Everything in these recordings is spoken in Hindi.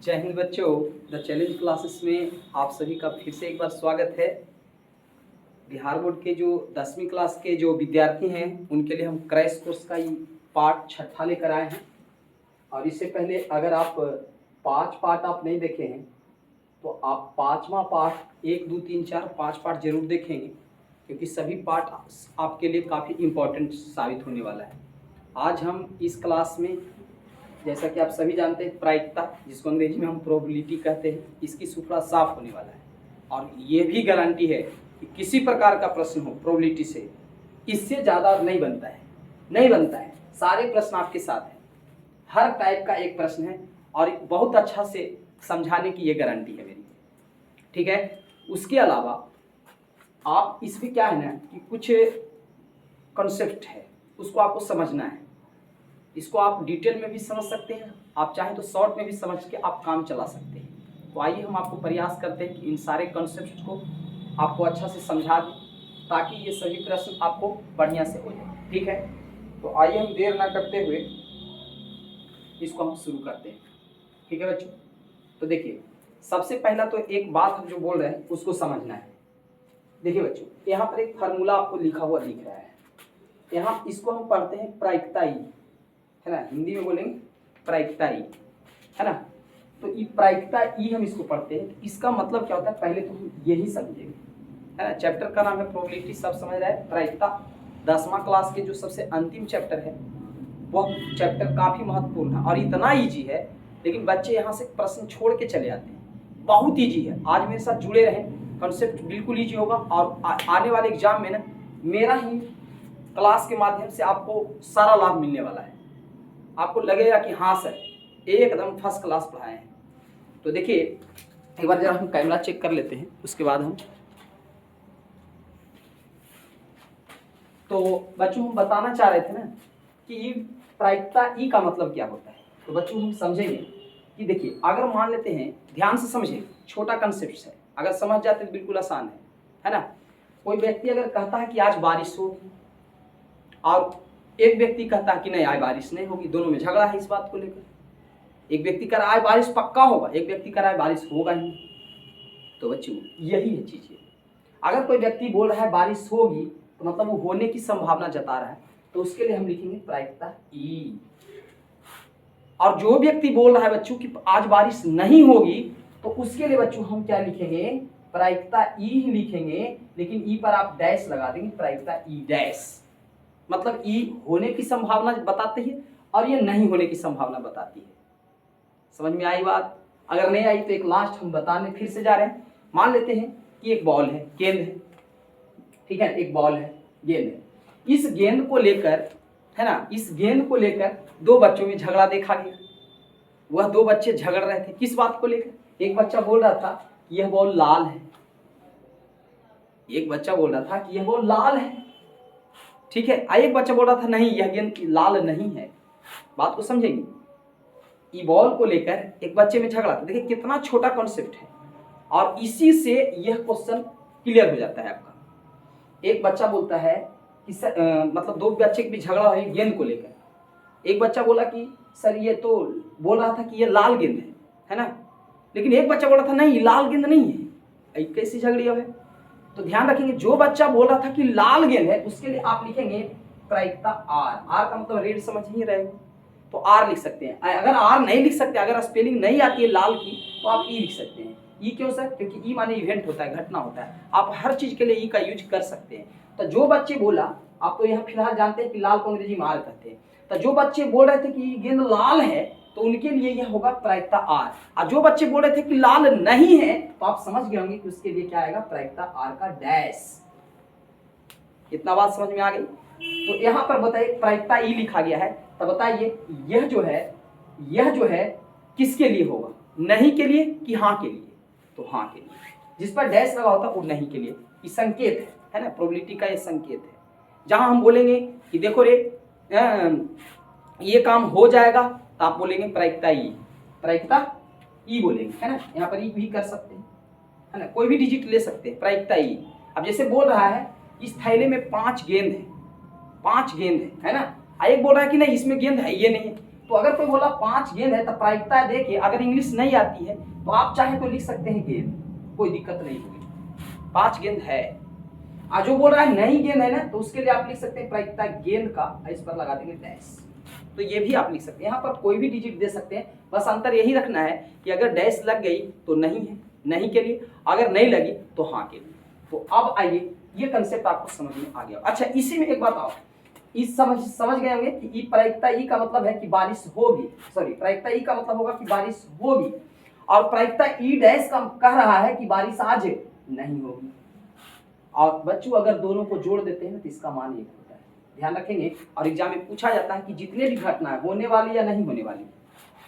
जय हिंद बच्चों, द चैलेंज क्लासेस में आप सभी का फिर से एक बार स्वागत है। बिहार बोर्ड के जो 10वीं क्लास के जो विद्यार्थी हैं उनके लिए हम क्रैश कोर्स का ही पार्ट 6 लेकर आए हैं। और इससे पहले अगर आप 5 पार्ट आप नहीं देखे हैं तो आप 5वां पार्ट 1, 2, 3, 4, 5 पार्ट जरूर देखेंगे, क्योंकि सभी पार्ट आपके लिए काफ़ी इम्पोर्टेंट साबित होने वाला है। आज हम इस क्लास में, जैसा कि आप सभी जानते हैं, प्रायिकता, जिसको अंग्रेजी में हम प्रोबेबिलिटी कहते हैं, इसकी सूत्रा साफ होने वाला है। और ये भी गारंटी है कि किसी प्रकार का प्रश्न हो प्रोबेबिलिटी से, इससे ज़्यादा नहीं बनता है। सारे प्रश्न आपके साथ हैं, हर टाइप का एक प्रश्न है और बहुत अच्छा से समझाने की ये गारंटी है मेरी, ठीक है। उसके अलावा आप इसमें क्या है ना कि कुछ कॉन्सेप्ट है, उसको आपको समझना है। इसको आप डिटेल में भी समझ सकते हैं, आप चाहें तो शॉर्ट में भी समझ के आप काम चला सकते हैं। तो आइए हम आपको प्रयास करते हैं कि इन सारे कॉन्सेप्ट को आपको अच्छा से समझा दें, ताकि ये सभी प्रश्न आपको बढ़िया से हो जाए, ठीक है। तो आइए हम देर ना करते हुए इसको हम शुरू करते हैं, ठीक है बच्चों। तो देखिए, सबसे पहला तो एक बात हम जो बोल रहे हैं उसको समझना है। देखिए बच्चों, यहाँ पर एक फार्मूला आपको लिखा हुआ दिख रहा है। यहाँ इसको हम पढ़ते हैं प्रायिकता ई, है ना, हिंदी में बोलेंगे प्रायिकता ई, है ना। तो ये प्रायिकता ई हम इसको पढ़ते हैं। तो इसका मतलब क्या होता है, पहले तो हम यही समझेंगे, है ना। चैप्टर का नाम है प्रोबेबिलिटी, सब समझ रहे हैं। प्रायिकता 10वां क्लास के जो सबसे अंतिम चैप्टर है, वह चैप्टर काफ़ी महत्वपूर्ण है और इतना ईजी है, लेकिन बच्चे यहाँ से प्रश्न छोड़ के चले आते हैं। बहुत ईजी है, आज मेरे साथ जुड़े रहें, कॉन्सेप्ट बिल्कुल ईजी होगा। और आने वाले एग्जाम में ना मेरा ही क्लास के माध्यम से आपको सारा लाभ मिलने वाला है। आपको लगेगा कि हाँ सर, एकदम फर्स्ट क्लास पढ़ाए हैं। तो देखिए, एक बार जरा हम कैमरा चेक कर लेते हैं, उसके बाद हम तो बच्चों हम बताना चाह रहे थे ना कि प्रायिकता ई का मतलब क्या होता है। तो बच्चों हम समझेंगे कि देखिए, अगर मान लेते हैं, ध्यान से समझें, छोटा कंसेप्ट है, अगर समझ जाते तो बिल्कुल आसान है ना। कोई व्यक्ति अगर कहता है कि आज बारिश होगी और एक व्यक्ति कहता है कि नहीं आज बारिश नहीं होगी, दोनों में झगड़ा है इस बात को लेकर। एक व्यक्ति कह रहा है बारिश पक्का होगा, एक व्यक्ति कह रहा है बारिश होगा ही। तो बच्चों यही है चीज़। अगर कोई व्यक्ति बोल रहा है बारिश होगी तो मतलब वो होने की संभावना जता रहा है, तो उसके लिए हम लिखेंगे प्रायिकता ई। और जो व्यक्ति बोल रहा है बच्चों कि आज बारिश नहीं होगी, तो उसके लिए बच्चों हम क्या लिखेंगे, प्रायिकता ई ही लिखेंगे, लेकिन ई पर आप डैश लगा देंगे, प्रायिकता ई डैश। मतलब ई होने की संभावना बताती है और ये नहीं होने की संभावना बताती है। समझ में आई बात? अगर नहीं आई तो एक लास्ट हम बताने फिर से जा रहे हैं। मान लेते हैं कि एक बॉल है, गेंद है, ठीक है, एक बॉल है, गेंद है। इस गेंद को लेकर, है ना, इस गेंद को लेकर दो बच्चों में झगड़ा देखा गया। वह दो बच्चे झगड़ रहे थे, किस बात को लेकर। एक बच्चा बोल रहा था कि यह बॉल लाल है, एक बच्चा बोल रहा था कि यह बॉल लाल है, ठीक है। एक बच्चा बोल रहा था नहीं यह गेंद लाल नहीं है। बात को समझेंगे। ई बॉल को लेकर एक बच्चे में झगड़ा था। देखिए कितना छोटा कॉन्सेप्ट है, और इसी से यह क्वेश्चन क्लियर हो जाता है आपका। एक बच्चा बोलता है कि मतलब दो बच्चे के बीच झगड़ा हुई गेंद को लेकर। एक बच्चा बोला कि सर ये तो बोल रहा था कि ये लाल गेंद है ना, लेकिन एक बच्चा बोल रहा था नहीं लाल गेंद नहीं है। कैसी झगड़ी है? तो ध्यान रखेंगे, जो बच्चा बोल रहा था कि लाल गेंद है उसके लिए आप लिखेंगे प्रायिकता आर। आर का मतलब रेड समझ ही रहे हो, तो आर लिख सकते हैं। अगर आर नहीं लिख सकते, अगर स्पेलिंग नहीं आती है लाल की, तो आप ई लिख सकते हैं। ई क्यों सर? क्योंकि ई माने इवेंट होता है, घटना होता है। आप हर चीज के लिए ई का यूज कर सकते हैं। तो जो बच्चे बोला, आप तो यहाँ फिलहाल जानते हैं कि लाल को अंग्रेजी में आर कहते हैं। तो जो बच्चे बोल रहे थे कि गेंद लाल है, तो उनके लिए यह होगा प्रायिकता आर। और जो बच्चे बोल रहे थे कि लाल नहीं है, तो आप समझ गए होंगे कि उसके लिए क्या आएगा, प्रायिकता आर का डैश। इतना बात समझ में आ गई? तो यहाँ पर बताइए प्रायिकता ई लिखा गया है, तो बताइए यह जो है किसके लिए होगा, नहीं के लिए कि हाँ के लिए? तो हाँ के लिए। जिस पर डैश लगा होता है वो नहीं के लिए। ये संकेत है ना, प्रोबेबिलिटी का ये संकेत है। जहां हम बोलेंगे कि देखो रे ये काम हो जाएगा, तो आप बोलेंगे प्रायिकता ई, प्रायिकता ई बोलेंगे, है ना। यहाँ पर ई भी कर सकते हैं, है ना, कोई भी डिजिट ले सकते हैं, प्रायिकता ई। अब जैसे बोल रहा है इस थैले में 5 गेंद है, 5 गेंद है ना। एक बोल रहा है कि नहीं इसमें गेंद है ये नहीं है, तो अगर कोई बोला 5 गेंद है तो प्रायिकता देखिए, अगर इंग्लिश नहीं आती है तो आप चाहे तो लिख सकते हैं गेंद, कोई दिक्कत नहीं होगी। 5 गेंद है, आज जो बोल रहा है नहीं गेंद है ना, तो उसके लिए आप लिख सकते हैं प्रायिकता गेंद का, इस पर लगा देंगे डैश। तो ये भी आप लिख सकते हैं, यहाँ पर कोई भी डिजिट दे सकते हैं, बस अंतर यही रखना है कि अगर डैश लग गई तो नहीं है, नहीं के लिए, अगर नहीं लगी तो हाँ के लिए। तो अब आइए, ये कंसेप्ट आपको समझ में आ गया। अच्छा, इसी में एक बात आओ, इस समझ गए होंगे कि प्रायिकता ई का मतलब है कि बारिश होगी, सॉरी प्रायिकता ई का मतलब होगा कि बारिश होगी, और प्रायिकता ई डैश का कह रहा है कि बारिश आज नहीं होगी। और बच्चों अगर दोनों को जोड़ देते हैं तो इसका मान एक होता है, ध्यान रखेंगे। और एग्जाम में पूछा जाता है कि जितने भी घटना है होने वाली या नहीं होने वाली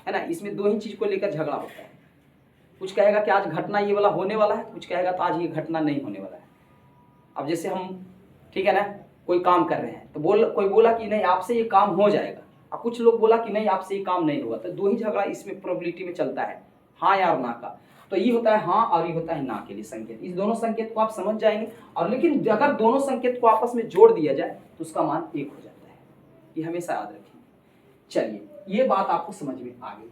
है ना, इसमें दो ही चीज को लेकर झगड़ा होता है। कुछ कहेगा कि आज घटना ये वाला होने वाला है, कुछ कहेगा तो आज ये घटना नहीं होने वाला है। अब जैसे हम, ठीक है ना, कोई काम कर रहे हैं तो कोई बोला कि नहीं आपसे ये काम हो जाएगा, और कुछ लोग बोला कि नहीं आपसे ये काम नहीं होगा, तो दो ही झगड़ा इसमें प्रोबेबिलिटी में चलता है, हाँ या और ना का। तो ये होता है हाँ और ये होता है ना के लिए संकेत। इस दोनों संकेत को आप समझ जाएंगे, और लेकिन अगर दोनों संकेत को आपस में जोड़ दिया जाए तो उसका मान 1 हो जाता है, ये हमेशा याद रखिए। चलिए, ये बात आपको समझ में आ गई।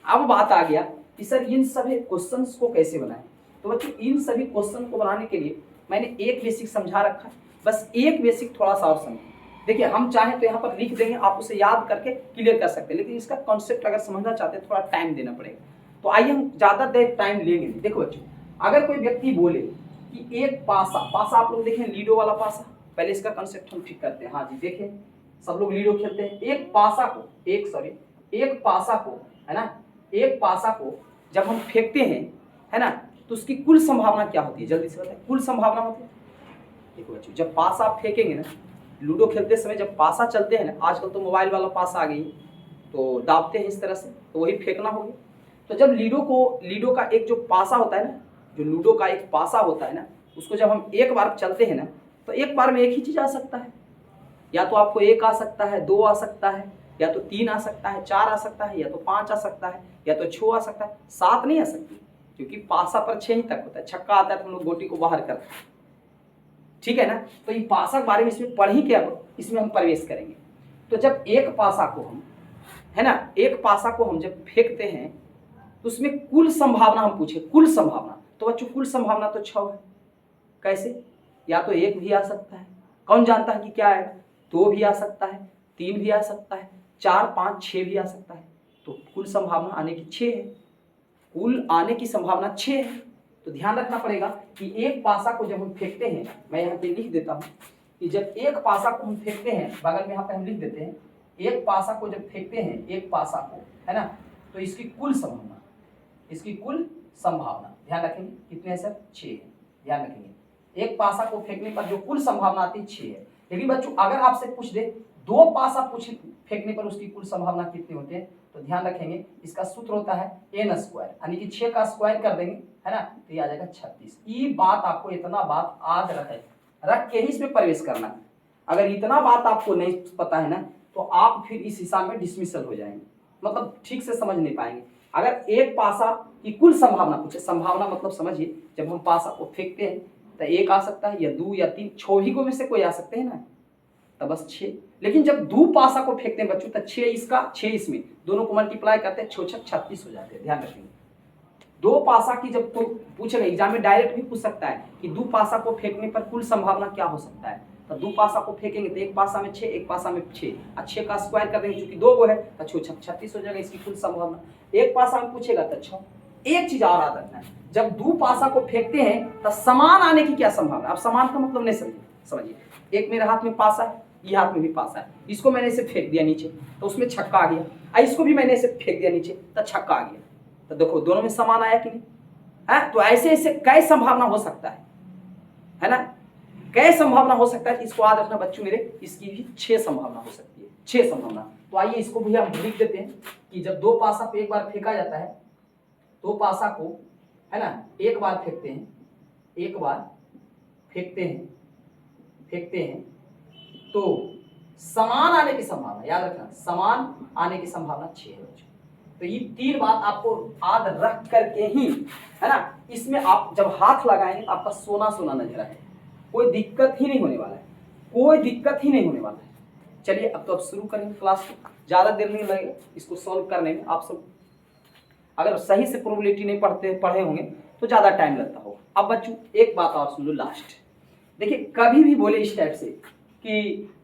अब बात आ गया कि सर इन सभी क्वेश्चंस को कैसे बनाएं। तो बच्चों इन सभी क्वेश्चन को बनाने के लिए मैंने एक बेसिक समझा रखा है, बस एक बेसिक थोड़ा सा और समझिए। देखिए हम चाहें तो यहाँ पर लिख देंगे, आप उसे याद करके क्लियर कर सकते हैं, लेकिन इसका कॉन्सेप्ट अगर समझना चाहते हैं थोड़ा टाइम देना पड़ेगा। तो आइए हम ज्यादा देर टाइम लेंगे नहीं। देखो बच्चों, अगर कोई व्यक्ति बोले कि एक पासा आप लोग देखें लीडो वाला पासा, पहले इसका कॉन्सेप्ट हम ठीक करते हैं। हाँ जी, देखें सब लोग लीडो खेलते हैं। एक पासा को है ना, एक पासा को जब हम फेंकते हैं है ना, तो उसकी कुल संभावना क्या होती है, जल्दी से बताएं। कुल संभावना मतलब देखो बच्चों, जब पासा आप फेंकेंगे ना, लूडो खेलते समय जब पासा चलते हैं ना, आजकल तो मोबाइल वाला पासा आ गई, तो दाबते हैं इस तरह से, तो वही फेंकना हो गया। तो जब लीडो का एक जो पासा होता है ना, जो लूडो का एक पासा होता है ना, उसको जब हम एक बार चलते हैं ना, तो एक बार में एक ही चीज आ सकता है, या तो आपको 1 आ सकता है, 2 आ सकता है, या तो 3 आ सकता है, 4 आ सकता है, या तो 5 आ सकता है, या तो 6 आ सकता है, 7 नहीं आ सकती, क्योंकि पासा पर 6 ही तक होता है। छक्का आता है तो हम लोग गोटी को बाहर करते हैं, ठीक है ना। तो ये पासा के बारे में इसमें पढ़ ही क्या, इसमें हम प्रवेश करेंगे। तो जब एक पासा को हम है ना, एक पासा को हम जब फेंकते हैं तो उसमें कुल संभावना हम पूछे, कुल संभावना, तो बच्चों कुल संभावना तो 6 है। कैसे, या तो 1 भी आ सकता है, कौन जानता है कि क्या आएगा, 2 भी आ सकता है, 3 भी आ सकता है, 4, 5, 6 भी आ सकता है। तो कुल संभावना आने की 6 है, कुल आने की संभावना 6 है। तो ध्यान रखना पड़ेगा कि एक पासा को जब हम फेंकते हैं, मैं यहाँ पे लिख देता हूँ कि जब एक पासा को हम फेंकते हैं, बगल में यहाँ पे हम लिख देते हैं, एक पासा को जब फेंकते हैं, एक पासा को है ना, तो इसकी कुल संभावना ध्यान रखेंगे कितने है सर, 6 है। ध्यान रखेंगे एक पासा को फेंकने पर जो कुल संभावना आती है 6 है। लेकिन बच्चों अगर आपसे पूछ दे 2 पासा फेंकने पर उसकी कुल संभावना कितनी होती है, तो ध्यान रखेंगे इसका सूत्र होता है n², यानी कि 6 का स्क्वायर कर देंगे है ना, तो ये आ जाएगा 36। ये बात आपको, इतना बात आज रख के ही इसमें प्रवेश करना है। अगर इतना बात आपको नहीं पता है ना, तो आप फिर इस हिसाब में डिसमिसल हो जाएंगे, मतलब ठीक से समझ नहीं पाएंगे। अगर एक पासा की कुल संभावना पूछे, संभावना मतलब समझिए, जब हम पासा को फेंकते हैं तो 1 आ सकता है, या 2 या 3, 6 ही को में से कोई आ सकते हैं ना, तो बस 6। लेकिन जब 2 पासा को फेंकते हैं बच्चों, तो 6 इसका 6 इसमें, दोनों को मल्टीप्लाई करते हैं, 6 6 36 हो जाते हैं। ध्यान रखेंगे 2 पासा की जब तो पूछेगा एग्जाम में, डायरेक्ट भी पूछ सकता है कि 2 पासा को फेंकने पर कुल संभावना क्या हो सकता है। तो 2 पासा को फेंकेंगे तो एक पासा में 6, एक पासा में 6, और 6 का स्क्वायर कर देंगे, क्योंकि 2 गो है तो 6 6 36 हो जाएगा इसकी कुल संभावना। एक पासा में पूछेगा तो 6। एक चीज और याद रखना है, जब 2 पासा को फेंकते हैं तो समान आने की क्या संभावना। अब समान का मतलब नहीं समझिए, एक मेरे हाथ में पासा है, ये हाथ में भी पासा है, इसको मैंने इसे फेंक दिया नीचे तो उसमें छक्का आ गया, और इसको भी मैंने इसे फेंक दिया नीचे तो छक्का आ गया। तो देखो दोनों में समान आया कि नहीं है। तो ऐसे ऐसे कई संभावना हो सकता है ना, कई संभावना हो सकता है। कि इसको याद रखना बच्चों मेरे, इसकी भी 6 संभावना हो सकती है, 6 संभावना। तो आइए इसको भी हम लिख देते हैं कि जब 2 पासा को एक बार फेंका जाता है, 2 पासा को है ना एक बार फेंकते हैं, एक बार फेंकते हैं तो समान आने की संभावना, याद रखना समान आने की संभावना 6 है बच्चों। तो ये 3 बात आपको याद रख करके ही है ना, इसमें आप जब हाथ लगाएंगे तो आपका सोना सोना नजर आएगा, कोई दिक्कत ही नहीं होने वाला है, कोई दिक्कत ही नहीं होने वाला है। चलिए अब तो अब शुरू करेंगे क्लास को। ज़्यादा देर नहीं लगेगा इसको सॉल्व करने में। आप सब अगर सही से प्रोबेबिलिटी नहीं पढ़े होंगे तो ज़्यादा टाइम लगता होगा। अब बच्चों एक बात और सुन लो लास्ट, देखिए कभी भी बोले इस टाइप से कि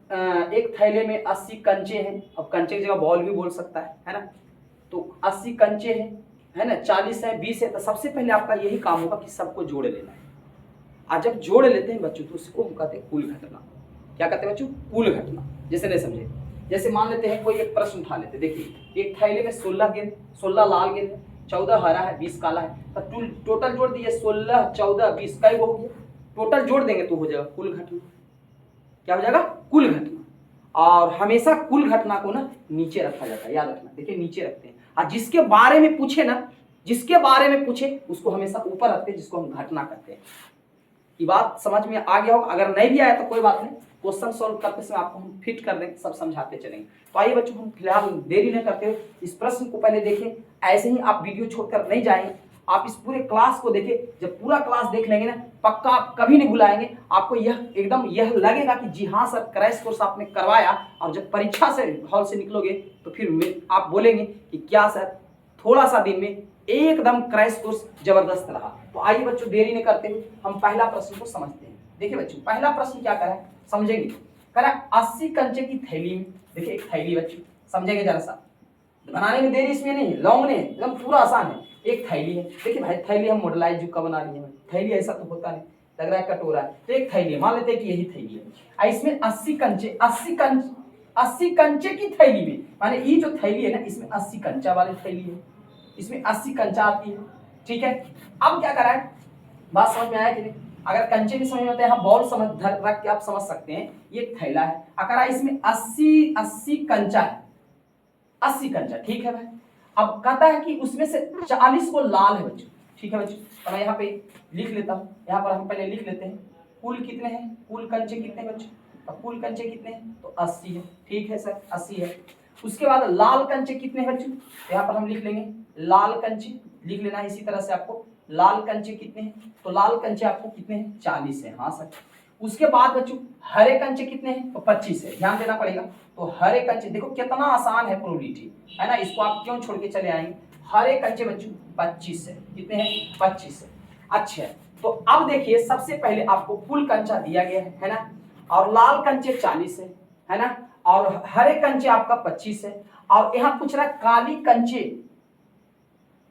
एक थैले में 80 कंचे हैं, अब कंचे की जगह बॉल भी बोल सकता है ना, तो 80 कंचे हैं, है ना, 40 है, 20 है, तो सबसे पहले आपका यही काम होगा कि सबको जोड़ लेना है। और जब जोड़ लेते हैं बच्चों तो उसको हम कहते हैं कुल घटना। क्या कहते हैं बच्चों? कुल घटना। जैसे नहीं समझे, जैसे मान लेते हैं कोई एक प्रश्न उठा लेते, देखिए एक थैले में 16 गेंद, 16 लाल गेंद है, 14 हरा है, 20 काला है, तो टोटल जोड़ दिए 16, 14, 20 कई हो गया, टोटल जोड़ देंगे तो हो जाएगा कुल घटना। क्या हो जाएगा? कुल घटना। और हमेशा कुल घटना को ना नीचे रखा जाता है, याद रखना। देखिए नीचे रखते हैं, और जिसके बारे में पूछे ना, जिसके बारे में पूछे उसको हमेशा ऊपर रखते हैं, जिसको हम घटना कहते हैं। ये बात समझ में आ गया होगा, अगर नहीं भी आया तो कोई बात नहीं, क्वेश्चन सॉल्व करते समय आपको हम फिट कर देंगे, सब समझाते चलेंगे। तो आइए बच्चों, हम फिलहाल देरी न करते हुए इस प्रश्न को पहले देखें। ऐसे ही आप वीडियो छोड़कर नहीं जाएंगे, आप इस पूरे क्लास को देखें। जब पूरा क्लास देख लेंगे ना, पक्का आप कभी नहीं भुलाएंगे, आपको यह एकदम यह लगेगा कि जी हाँ सर, क्रैश कोर्स आपने करवाया। और जब परीक्षा से हॉल से निकलोगे तो फिर आप बोलेंगे कि क्या सर, थोड़ा सा दिन में एकदम क्रैश कोर्स जबरदस्त रहा। तो आइए बच्चों, देरी नहीं करते हुए हम पहला प्रश्न को समझते हैं। देखिए बच्चों, पहला प्रश्न क्या करा है समझेंगे। करा 80 कंचे की थैली में, देखिए एक थैली बच्चों, समझेंगे जरा सा, बनाने में देरी इसमें नहीं है, लॉन्ग नहीं, एकदम पूरा आसान है। एक थैली है, देखिए भाई थैली हम मॉडलाइज जो का बना रही है, थैली ऐसा तो होता नहीं, लग रहा है कटोरा है। तो एक थैली है, मान लेते हैं कि यही थैली है, इसमें 80 कंचे, 80 कंचे की थैली में, माने ये जो थैली है ना, इसमें 80 कंचा वाली थैली है, इसमें 80 कंचा आती है, ठीक है। अब क्या करा है, बात समझ में आया कि नहीं? अगर कंचे भी समझ में आते हैं, बॉल समझ रख के आप समझ सकते हैं, ये थैला है, अगर इसमें 80 कंचा है, 80 कंचा, ठीक है भाई। अब कहता है कि उसमें से 40 को लाल है बच्चों, ठीक है बच्चों। तो मैं यहाँ पे लिख लेता हूँ, यहाँ पर हम पहले लिख लेते हैं कुल कितने हैं, कुल कंचे कितने हैं बच्चों, अब कुल कंचे कितने हैं, तो 80 है, ठीक है सर 80 है। उसके बाद लाल कंचे कितने हैं बच्चों, यहाँ पर हम लिख लेंगे लाल कंचे, लिख लेना है इसी तरह से आपको, लाल कंचे कितने हैं, तो लाल कंचे आपको कितने हैं, 40 है, हाँ सर। उसके बाद बच्चों हरे कंचे कितने हैं, तो 25 है, ध्यान देना पड़ेगा। तो हरे कंचे, देखो कितना आसान है प्रोबेबिलिटी, है ना, इसको आप क्यों छोड़ के चले आएंगे। हरे कंचे बच्चों 25 है, कितने हैं, 25 है। अच्छा, तो अब देखिए सबसे पहले आपको कुल कंचा दिया गया है ना, और लाल कंचे 40 है ना, और हरे कंचे आपका 25 है, और यहाँ पूछ रहा है काली कंचे,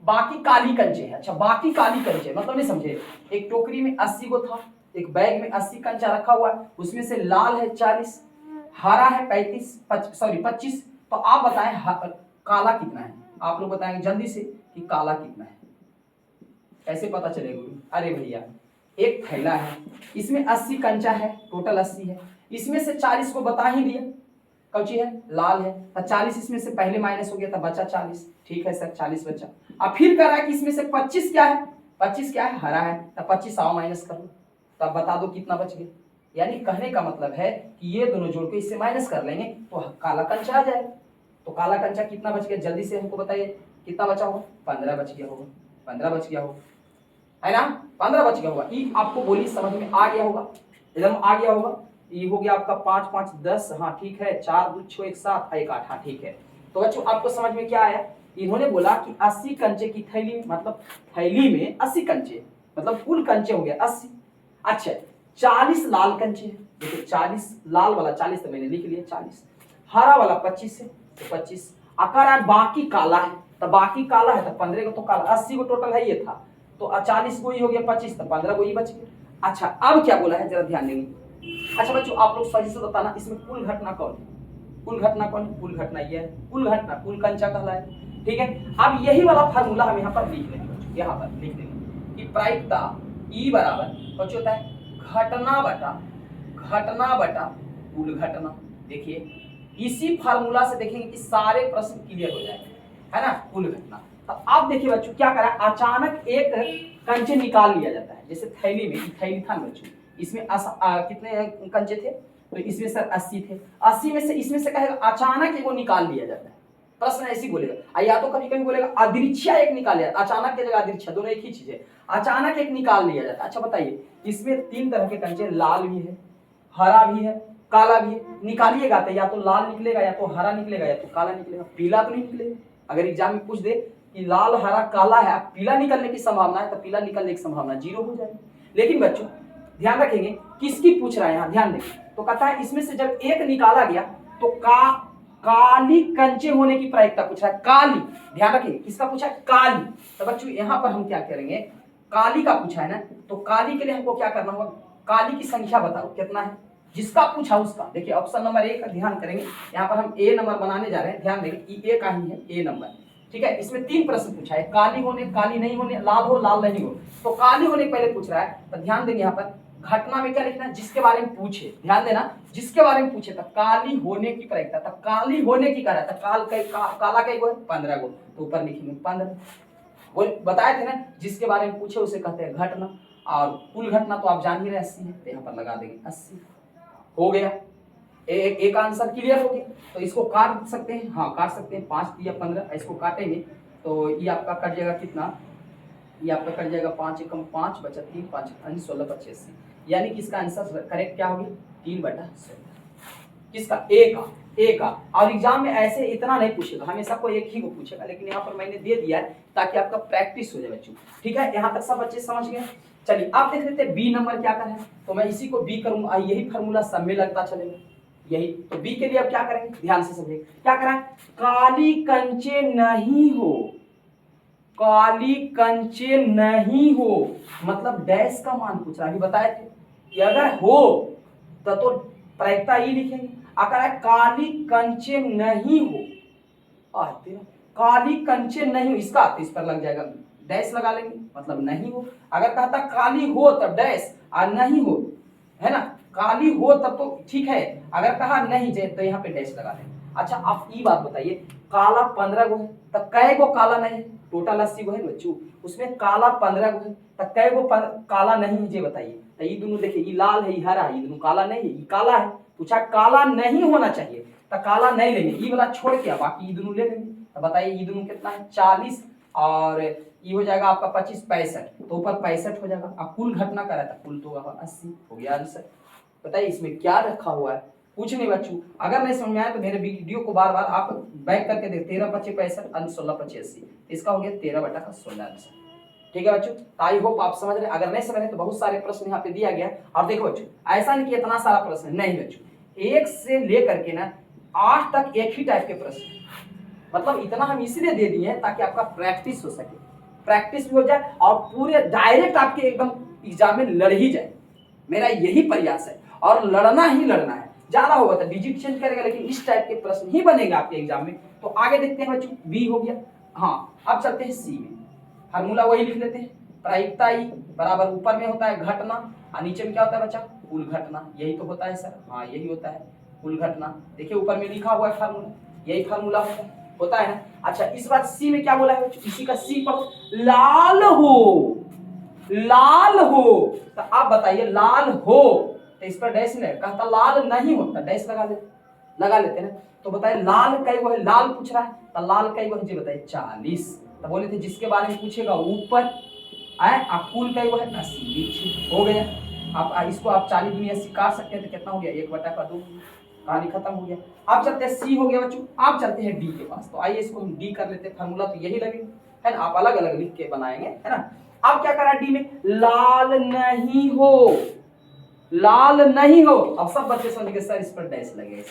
बाकी काली कंचे है। अच्छा, बाकी काली कंचे मतलब नहीं समझे, एक टोकरी में 80 को था, एक बैग में 80 कंचा रखा हुआ है, उसमें से लाल है 40, हरा है 25, तो आप बताएं काला कितना है। आप लोग बताएंगे जल्दी से कि काला कितना है, कैसे पता चलेगा गुरु? अरे भैया, एक थैला है, इसमें 80 कंचा है, टोटल 80 है, इसमें से 40 को बता ही दिया, कौची है, लाल है, तो 40 इसमें से पहले माइनस हो गया था, बचा 40, ठीक है सर 40 बचा। अब फिर कह रहा है कि इसमें से 25 क्या है, 25 क्या है, हरा है, तो 25 आओ माइनस कर लो, तब बता दो कितना बच गया। यानी कहने का मतलब है कि ये दोनों जोड़ के इससे माइनस कर लेंगे तो काला कंचा आ जाएगा। तो काला कंचा कितना बच गया, जल्दी से हमको बताइए कितना बचा होगा, 15 बच गया होगा, 15 बच गया होगा, है ना, 15 बच गया होगा। ये आपको बोली समझ में आ गया होगा, एकदम आ गया होगा। ये हो गया आपका 5 5 10, हाँ ठीक है, 4 2 6 1 7 1 8, हाँ ठीक है। तो बच्चों आपको समझ में क्या आया, इन्होंने बोला कि 80 कंचे की थैली, मतलब थैली में 80 कंचे, मतलब कुल कंचे हो गया 80। अच्छा, 40 लाल कंचे, देखो 40 लाल वाला 40 तो मैंने लिख लिया 40, हरा वाला 25 है तो 25, आकार है बाकी काला है, तो बाकी काला है तो 15 को, तो काला 80 को टोटल है ये था, तो 40 को ही हो गया 25, तो 15 को ही बच गया। अच्छा, अब क्या बोला है जरा ध्यान देंगे। अच्छा बच्चों, आप लोग सही से बताना इसमें कुल घटना कौन है, कुल घटना कौन है, कुल घटना ये है, कुल घटना कुल कंचा कहलाए, ठीक है। अब यही वाला फार्मूला हम यहाँ पर लिख लेंगे बच्चों, यहाँ पर लिख लेंगे कि प्रायिकता ई बराबर कुछ होता है घटना बटा कुल घटना। देखिए इसी फार्मूला से देखेंगे कि सारे प्रश्न क्लियर हो जाएंगे, है ना, कुल घटना। तो आप देखिए बच्चों क्या करा, अचानक एक कंचे निकाल लिया जाता है, जैसे थैली में, थैली था बच्चों, इसमें कितने कंचे थे, तो इसमें सर 80 थे, 80 में से इसमें से कहेगा अचानक एक निकाल लिया जाता है, प्रश्न ऐसी बोलेगा, या तो कभी कभी बोलेगा अदृच्छा एक निकाल लिया, अचानक की जगह अदृच्छा, दोनों एक ही चीज है, अचानक एक निकाल लिया जाता है। अच्छा बताइए, इसमें 3 तरह के कंचे, लाल भी है, हरा भी है काला भी है, निकालिएगा तो या तो लाल निकलेगा या तो हरा निकलेगा या तो काला निकलेगा, पीला तो नहीं निकलेगा। अगर एग्जाम में पूछ दे कि लाल हरा काला है, पीला निकलने की संभावना है, तो पीला निकलने की संभावना 0 हो जाएगी। लेकिन बच्चों ध्यान रखेंगे किसकी पूछ रहा है, यहाँ ध्यान देंगे तो कहता है इसमें से जब एक निकाला गया तो काली कंचे होने की प्रायिकता पूछ रहा है, काली, ध्यान रखिए किसका पूछा है, काली। तो बच्चों यहाँ पर हम क्या करेंगे, काली का पूछा है ना, तो काली के लिए हमको क्या करना होगा, काली की संख्या बताओ कितना है, जिसका पूछा उसका। देखिए ऑप्शन नंबर 1 का ध्यान करेंगे, यहाँ पर हम ए नंबर बनाने जा रहे हैं, ध्यान देंगे ए का ही है ए नंबर, ठीक है। इसमें 3 प्रश्न पूछा है, काली होने, काली नहीं होने, लाल हो, लाल नहीं हो। तो काली होने पहले पूछ रहा है, तो ध्यान देंगे यहाँ पर घटना में क्या लिखना है, जिसके बारे में पूछे, ध्यान देना जिसके बारे में पूछे, तो काली होने की प्रायिकता, तो काली होने की कह रहा था, काला का है 15 गो, तो ऊपर लिखेंगे 15। वो बताए थे ना, जिसके बारे में पूछे उसे कहते हैं घटना, और कुल घटना तो आप जान ही रहे 80 है, तो यहाँ पर लगा देंगे 80। हो गया, एक आंसर क्लियर हो गया। तो इसको काट सकते हैं, हाँ काट सकते हैं, 5 या 15, इसको काटेंगे तो ये आपका कट जाएगा कितना, ये आपका कट जाएगा 5 एकम 5 बचा 3 5 16 85, यानी कि इसका आंसर करेक्ट क्या होगी 3/16। किसका, ए का। और एग्जाम में ऐसे इतना नहीं पूछेगा, हमेशा कोई एक ही को पूछेगा, लेकिन यहाँ पर मैंने दे दिया है ताकि आपका प्रैक्टिस हो जाए बच्चों, ठीक है। यहाँ तक सब बच्चे समझ गए। चलिए आप देख लेते हैं बी नंबर क्या कर है, तो मैं इसी को बी करूंगा, यही फार्मूला सब में लगता चलेगा यही। तो बी के लिए अब क्या करेंगे, ध्यान से समझिए क्या करें, काली कंचे नहीं हो, काली कंचे नहीं हो, मतलब डैश का मान पूछ रहा है, बताए थे कि अगर हो तो प्रायिकता ई लिखेंगे, अगर काली कंचे नहीं हो, काली कंचे नहीं हो, इसका इस पर लग जाएगा डैश लगा लेंगे, मतलब नहीं हो। अगर कहता काली हो तब डैश, और नहीं हो, है ना, काली हो तब तो ठीक है, अगर कहा नहीं जाए तो यहाँ पे डैश लगा लेंगे। अच्छा आप ये बात बताइए, काला 15 गो है, तब कै गो काला नहीं है, टोटल 80 गो है बच्चों, उसमें काला 15 गो है, तब कै गो काला नहीं है, ये बताइए। तो ये दोनों देखिए, ये लाल है, ये हरा है, ये दोनों काला नहीं है, ये काला है, पूछा काला नहीं होना चाहिए, तो काला नहीं लेंगे, ये वाला छोड़ के बाकी ये दोनों ले लेंगे। तो बताइए ये दोनों कितना है 40, और ये हो जाएगा आपका 25 65, तो ऊपर 65 हो जाएगा। अब कुल घटना करा था, कुल तो 80 हो गया आंसर। बताइए इसमें क्या रखा हुआ है, कुछ नहीं बच्चों। अगर नहीं समझ में आया तो मेरे वीडियो को बार बार आप बैक करके देख, 13 25 65 16 25 80, इसका हो गया 13/16 आंसर, ठीक है बच्चों। आई होप आप समझ रहे। अगर नहीं समझ रहे तो बहुत सारे प्रश्न यहाँ पे दिया गया। और देखो बच्चों, ऐसा नहीं कि इतना सारा प्रश्न नहीं बच्चों, 1 से लेकर के ना 8 तक एक ही टाइप के प्रश्न, मतलब इतना हम इसलिए दे दिए हैं ताकि आपका प्रैक्टिस हो सके, प्रैक्टिस भी हो जाए और पूरे डायरेक्ट आपके एकदम एग्जाम में लड़ ही जाए, मेरा यही प्रयास है। और लड़ना ही लड़ना है, ज्यादा होगा तो डिजिट चेंज करेगा, लेकिन इस टाइप के प्रश्न ही बनेगा आपके एग्जाम में। तो आगे देखते हैं बच्चों, बी हो गया। हाँ अब चलते हैं सी में, फार्मूला वही लिख लेते हैं, प्रायिकता ई बराबर ऊपर में होता है घटना, और नीचे में क्या होता है बच्चा, कुल घटना। यही तो होता है सर, हाँ यही होता है कुल घटना। देखिए ऊपर में लिखा हुआ है फार्मूला, यही फार्मूला होता है ना। अच्छा इस बार सी में क्या बोला है बच्चों, इसी का सी पढ़ो, लाल हो, लाल हो। तो आप बताइए लाल हो, तो इस पर डैश नहीं, कहता लाल नहीं होता, डैश लगा लेते ना। तो बताइए लाल कई वो है, लाल पूछ रहा है, तो लाल कई वो है जी बताइए 40। तो बोले थे जिसके बारे में पूछेगा ऊपर आए, आप कुल कई वो है 80 नीचे, हो गया। आप इसको आप 40 दुनिया 80 काट सकते हैं, तो कितना हो गया 1/2, कहानी खत्म हो गया। आप चलते हैं सी हो गया बच्चों, आप चलते हैं डी के पास। तो आइए इसको हम डी कर लेते हैं, फार्मूला तो यही लगेगा, है ना, आप अलग अलग लिख के बनाएंगे, है ना। अब क्या करा डी में, लाल नहीं हो, लाल नहीं हो। अब सब बच्चे समझ गए सर इस पर डैश लगेगा,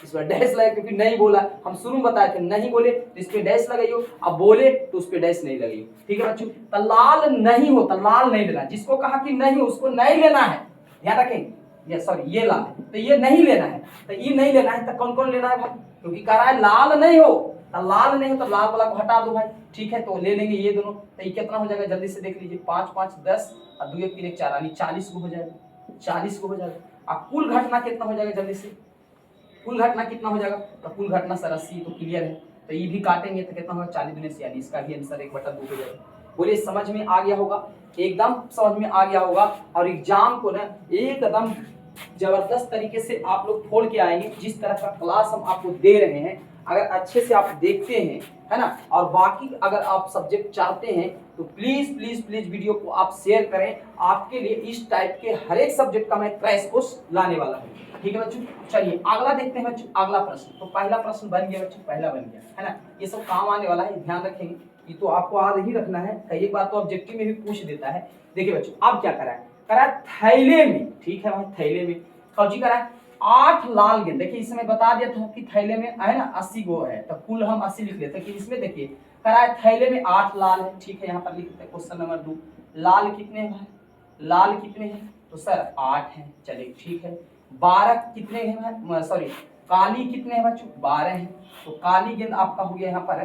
इस पर डैश लगे, क्योंकि नहीं बोला, हम शुरू में बताए थे नहीं बोले तो इस पे डैश लगाइयो, अब बोले तो उस पे डैश नहीं लगाइयो, ठीक है बच्चों। तो लाल नहीं हो, तो लाल नहीं लेना, जिसको कहा कि नहीं उसको नहीं लेना है, ध्यान रखें। ये सॉरी ये लाल है, तो ये नहीं लेना है, तो ये नहीं लेना है, तो कौन कौन लेना है भाई, क्योंकि कह रहा है लाल नहीं हो, तो लाल नहीं हो तो लाल वाला को हटा दो भाई, ठीक है। तो ले लेंगे ये दोनों, तो ये कितना हो जाएगा जल्दी से देख लीजिए, 5 5 10 और 2 1 3 1 4 यानी 40 को हो जाएगा, 40 को हो जाएगा। अब कुल घटना कितना हो जाएगा जल्दी से, कुल घटना कितना हो जाएगा, तो कुल घटना सर 80 तो क्लियर है, तो ये भी काटेंगे तो कितना होगा 40 दुनिया 40, इसका भी आंसर 1/2 हो जाएगा। बोलिए समझ में आ गया होगा, एकदम समझ में आ गया होगा। और एग्जाम को ना एकदम जबरदस्त तरीके से आप लोग फोड़ के आएंगे, जिस तरह का क्लास हम आपको दे रहे हैं, अगर अच्छे से आप देखते हैं, है ना। और बाकी अगर आप सब्जेक्ट चाहते हैं तो प्लीज प्लीज प्लीज वीडियो को आप शेयर करें, आपके लिए इस टाइप के हर एक सब्जेक्ट का मैं क्रैश कोर्स लाने वाला हूँ। ठीक है बच्चों, चलिए अगला देखते हैं बच्चों, अगला प्रश्न। तो पहला प्रश्न बन गया बच्चों, पहला बन गया है ना, ये सब काम आने वाला है, ध्यान रखेंगे। ये तो आपको याद ही रखना है, कई बार तो ऑब्जेक्टिव में भी पूछ देता है। देखिए बच्चों, अब क्या करा है, थैले में, ठीक है भाई, थैले में कौची करा है, 8 लाल गेंद। देखिए इसमें बता दिया था कि थैले में है ना 80 गो है, तो कुल हम 80 लिख लेते हैं कि इसमें देखिए करा है थैले में 8 लाल है, ठीक है, यहाँ पर लिखते हैं क्वेश्चन नंबर 2। लाल कितने हैं, लाल कितने हैं, तो सर 8 हैं, चलिए ठीक है। 12 कितने हैं, सॉरी काली कितने हैं बच्चों, 12 हैं, तो काली गेंद आपका हो गया यहाँ पर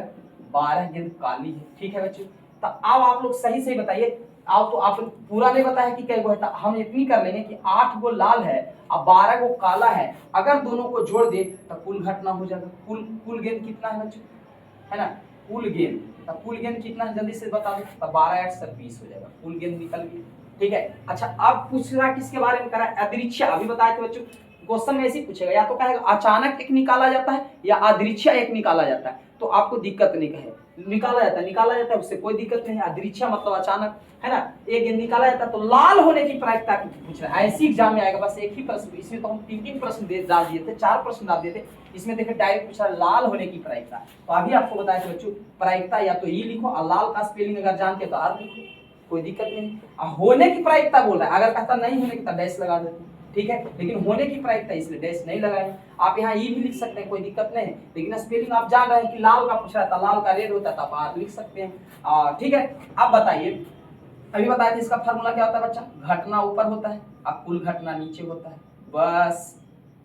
12 गेंद काली है, ठीक है बच्चों। तो अब आप लोग सही सही बताइए, अब तो आप पूरा नहीं बताया कि कै गो है, तो हम इतनी कर लेंगे कि 8 गो लाल है और 12 गो काला है, अगर दोनों को जोड़ दे तो कुल घटना हो जाएगा। कुल गेंद कितना है बच्चों, है ना, कुल गेंद, तो कुल गेंद कितना है जल्दी से बता दो, तो 12 8 20 हो जाएगा, कुल गेंद निकल गई, ठीक है। अच्छा अब पूछ रहा किसके बारे में करा, अदृच्छा, अभी बताए थे बच्चों, क्वेश्चन में ऐसे ही पूछेगा, या तो कहेगा अचानक एक निकाला जाता है या अदृच्छा एक निकाला जाता है, तो आपको दिक्कत नहीं कहे, निकाला जाता है, उससे कोई दिक्कत नहीं है। अदृच्छा मतलब अचानक, है ना, एक गेंद निकाला जाता है, तो लाल होने की प्रायिकता पूछ रहा है, ऐसी एग्जाम में आएगा, बस एक ही प्रश्न, इसमें तो हम 3 प्रश्न डाल दिए थे, 4 प्रश्न डाल दिए थे, इसमें देखिए डायरेक्ट पूछा लाल होने की प्रायिकता। तो अभी आपको बताया था बच्चों, प्रायिकता या तो ये लिखो और लाल का स्पेलिंग अगर जानते तो आर लिखो, कोई दिक्कत नहीं। होने की प्रायिकता बोल रहा है, अगर कहता नहीं होने की तो डैश लगा देते, ठीक है, लेकिन होने की प्रायिकता इसलिए डैश नहीं लगाए। आप यहाँ ये भी लिख सकते हैं, कोई दिक्कत नहीं है, लेकिन स्पेलिंग आप जान रहे हैं कि लाल का पूछ रहा था, लाल का रेड होता था, आप आर लिख सकते हैं, ठीक है। अब बताइए, अभी बताया था इसका फार्मूला क्या होता है बच्चा, घटना ऊपर होता है और कुल घटना नीचे होता है, बस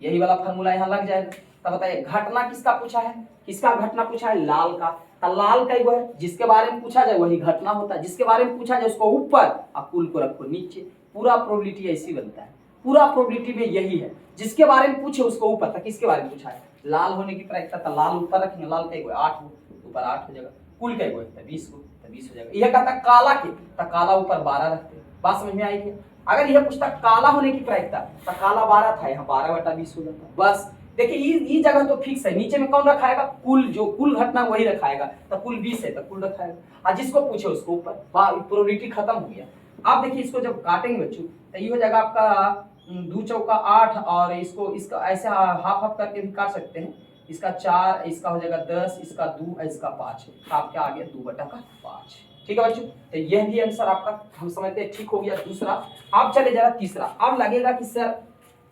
यही वाला फार्मूला यहाँ लग जाएगा। तब बताइए घटना किसका पूछा है, किसका घटना पूछा है, लाल का, तो लाल का ही वो है, जिसके बारे में पूछा जाए वही घटना होता है, जिसके बारे में पूछा जाए उसको ऊपर और कुल को रखो नीचे, पूरा प्रोबेबिलिटी ऐसी बनता है, पूरा प्रोबेबिलिटी में यही है, जिसके बारे में पूछे उसको ऊपर, तक किसके बारे में पूछा है, लाल होने की प्रायिकता, तो लाल ऊपर रखेंगे, लाल का ही 8 ऊपर 8 हो जाएगा, कुल का ही 20 20 हो जाएगा। यह कहता काला के, तो काला ऊपर 12 रखते, बात समझ में आएगी। अगर यह पूछता काला होने की प्रायिकता, तो काला 12 था, यहाँ 12/20 हो जाता, बस। देखिए ये जगह तो फिक्स है, नीचे में कौन रखाएगा, कुल, जो कुल घटना वही रखाएगा, तो कुल 20 है तो कुल रखाएगा, और जिसको पूछे उसको ऊपर, प्रोबेबिलिटी खत्म हो गया। अब देखिए इसको जब काटेंगे बच्चों, तो ये हो जाएगा आपका 2 चौका 8, और इसको इसका ऐसे हाफ हाफ करके भी काट सकते हैं, इसका 4, इसका हो जाएगा 10, इसका 2, इसका 5, आपका आ गया 2/5, ठीक है बच्चों। तो यह भी आंसर आपका हम समझते हैं ठीक हो गया दूसरा। अब चले जरा तीसरा, अब लगेगा कि सर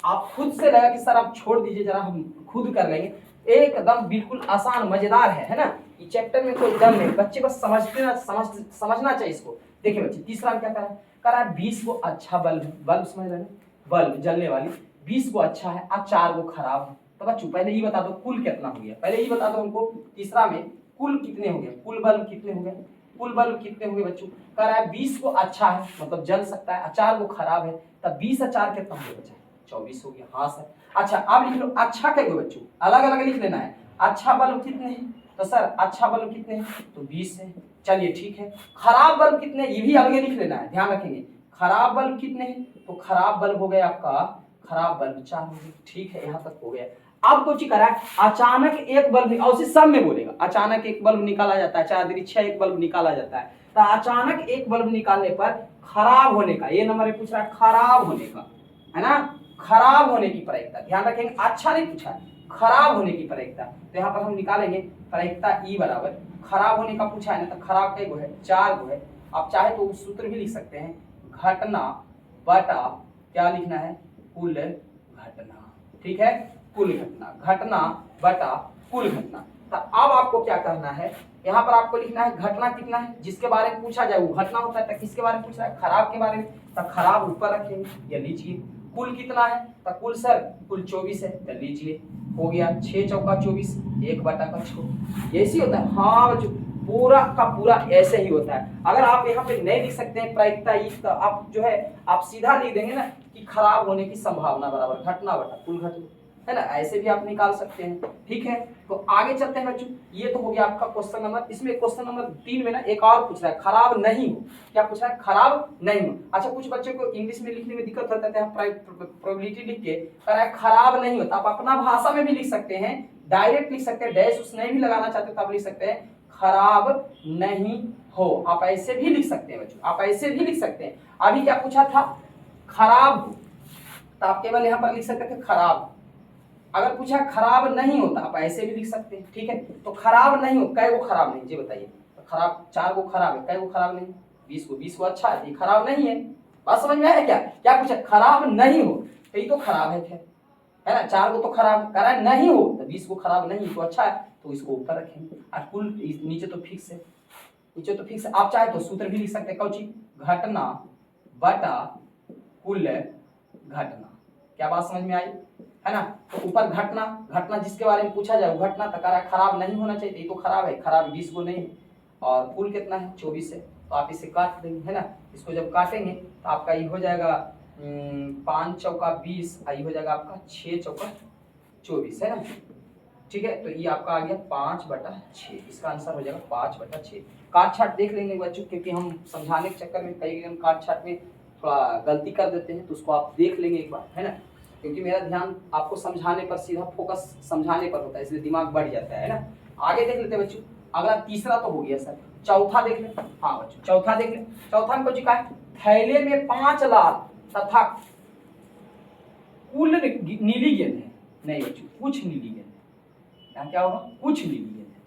आप खुद से लगा कि सर आप छोड़ दीजिए, जरा हम खुद कर लेंगे, एकदम बिल्कुल आसान मजेदार है ना, ये चैप्टर में कोई दम नहीं, बच्चे को समझना चाहिए इसको। देखिए बच्चे तीसरा क्या करा है 20 को अच्छा बल्ब समझ रहे हैं, बल्ब जलने वाली 20 को अच्छा है और 4 को खराब है। तो बच्चों पहले ये बता दो कुल कितना हो गया, पहले ये बता दो हमको तीसरा में कुल कितने हो गए, कुल बल्ब कितने हो गए, कुल बल्ब कितने हो गए बच्चों, कह रहा है 20 को अच्छा है मतलब जल सकता है, 4 को खराब है, तब 20 और 4 कितना हो गया बच्चा, 24 हो गया। हाँ सर, अच्छा अब लिख लो अच्छा क्या बच्चों, अलग अलग लिख लेना है, अच्छा बल्ब कितने हैं, तो सर अच्छा बल्ब कितने हैं, तो 20 है, चलिए ठीक है। खराब बल्ब कितने, ये भी अलग लिख लेना है, ध्यान रखेंगे, खराब बल्ब कितने हैं, तो खराब बल्ब हो गया आपका, खराब बल्ब 4 हो गए, ठीक है, यहाँ तक हो गया। अब कुछ करा अचानक एक बल्ब, और उसी सब में बोलेगा अचानक एक बल्ब निकाला जाता है, चाहे अदृच्छा एक बल्ब निकाला जाता है, तो अचानक एक बल्ब निकालने पर खराब होने का, ये नंबर पूछ रहा है खराब होने का, है ना, खराब होने की प्रायिकता, ध्यान रखेंगे, अच्छा नहीं पूछा है, खराब होने की प्रायिकता, तो यहाँ पर हम निकालेंगे प्रायिकता ई बराबर खराब होने का पूछा है ना, तो खराब कई गो है, 4 गो है। आप चाहे तो सूत्र भी लिख सकते हैं, घटना बटा क्या लिखना है, कुल घटना, ठीक है, कुल घटना, घटना बटा कुल घटना। तो अब आपको क्या करना है, यहाँ पर आपको लिखना है घटना कितना है, जिसके बारे में पूछा जाए वो घटना होता है, तो किसके बारे में पूछ रहा है, खराब के बारे में, तो खराब ऊपर रखेंगे, या लीजिए कुल कितना है, तो कुल सर कुल 24 है, तो लीजिए हो गया 6 चौका 24, 1/6, ऐसी होता है। हाँ बच्चों पूरा का पूरा ऐसे ही होता है। अगर आप यहाँ पे नहीं लिख सकते हैं प्रायिकता ई, तो आप जो है आप सीधा लिख देंगे ना कि खराब होने की संभावना बराबर घटना बटा कुल घटना, है ना, ऐसे भी आप निकाल सकते हैं, ठीक है। तो आगे चलते हैं बच्चों, ये तो हो गया आपका क्वेश्चन नंबर, इसमें क्वेश्चन नंबर 3 में ना एक और पूछ रहा है खराब नहीं हो, क्या पूछ रहा है, खराब नहीं हो। अच्छा कुछ बच्चों को इंग्लिश में लिखने में दिक्कत होता है, प्रोबेबिलिटी लिख के कह रहा है खराब नहीं होता, आप अपना भाषा में भी लिख सकते हैं, डायरेक्ट लिख सकते हैं, डैश उस नहीं भी लगाना चाहते तब लिख सकते हैं खराब नहीं हो, आप ऐसे भी लिख सकते हैं बच्चों, आप ऐसे भी लिख सकते हैं। अभी क्या पूछा था, खराब हो, तो आप केवल यहाँ पर लिख सकते थे खराब। अगर पूछा खराब नहीं होता आप ऐसे भी लिख सकते हैं, ठीक है। तो खराब नहीं हो, कै वो खराब नहीं, जी बताइए। तो खराब 4 को खराब है, कै वो खराब नहीं, 20 को अच्छा है, ये खराब नहीं है। बात समझ में आया क्या? क्या पूछा? खराब नहीं हो, तो ये तो खराब है, है ना। 4 को तो खराब करा नहीं हो, तो 20 को खराब नहीं तो अच्छा है, तो इसको ऊपर रखेंगे। और कुल नीचे तो फिक्स है, नीचे तो फिक्स है। आप चाहे तो सूत्र भी लिख सकते हैं, कौची? घटना बटा कुल घटना। क्या बात समझ में आई, है ना। तो ऊपर घटना, घटना जिसके बारे में पूछा जाए वो घटना, तो कह रहा है खराब नहीं होना चाहिए, ये तो खराब है, खराब 20 को नहीं है। और कुल कितना है? 24 है। तो आप इसे काट देंगे, है ना। इसको जब काटेंगे तो आपका ये हो जाएगा 5 चौका 20, ये हो जाएगा आपका 6 चौका 24, है ना। ठीक है, तो ये आपका आ गया 5/6। इसका आंसर हो जाएगा 5/6। काट छाट देख लेंगे बच्चों, क्योंकि हम समझाने के चक्कर में कई काट छाट में थोड़ा गलती कर देते हैं, तो उसको आप देख लेंगे एक बार, है ना। क्योंकि मेरा ध्यान आपको समझाने पर, सीधा फोकस समझाने पर होता है, इसलिए दिमाग बढ़ जाता है ना। आगे देख लेते हैं बच्चों। अगला तीसरा तो हो गया सर, चौथा देख ले। हाँ बच्चों, चौथा देख ले। चौथा में कुछ कहा है? थैले में 5 लाल तथा कुल नीली गेंद है। नहीं बच्चों, कुछ नीली गेंद है। यहाँ क्या होगा? कुछ नीली गेंद है।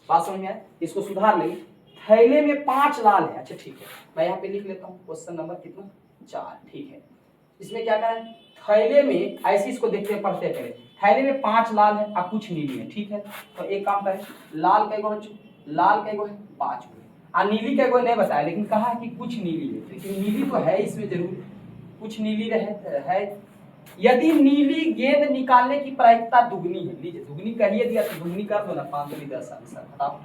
बात समझ में आया? इसको सुधार लेंगे। थैले में 5 लाल है। अच्छा ठीक है, मैं यहाँ पे लिख लेता हूँ क्वेश्चन नंबर कितना? 4। ठीक है, इसमें क्या करें? थैले में, ऐसे इसको देखते पढ़ते पहले। थैले में 5 लाल है और कुछ नीली है, ठीक है। तो एक काम करें, लाल कैगो बच्चों? लाल कैगो है? 5 गो। और नीली कैगो नहीं बताया, लेकिन कहा है कि कुछ नीली है, लेकिन नीली तो है इसमें जरूर, कुछ नीली है। यदि नीली गेंद निकालने की प्रायिकता दुगनी है, लीजिए दुगनी कहिए दिया तो दुगनी कर दो ना, 5 दूनी 10 आंसर हटाओ।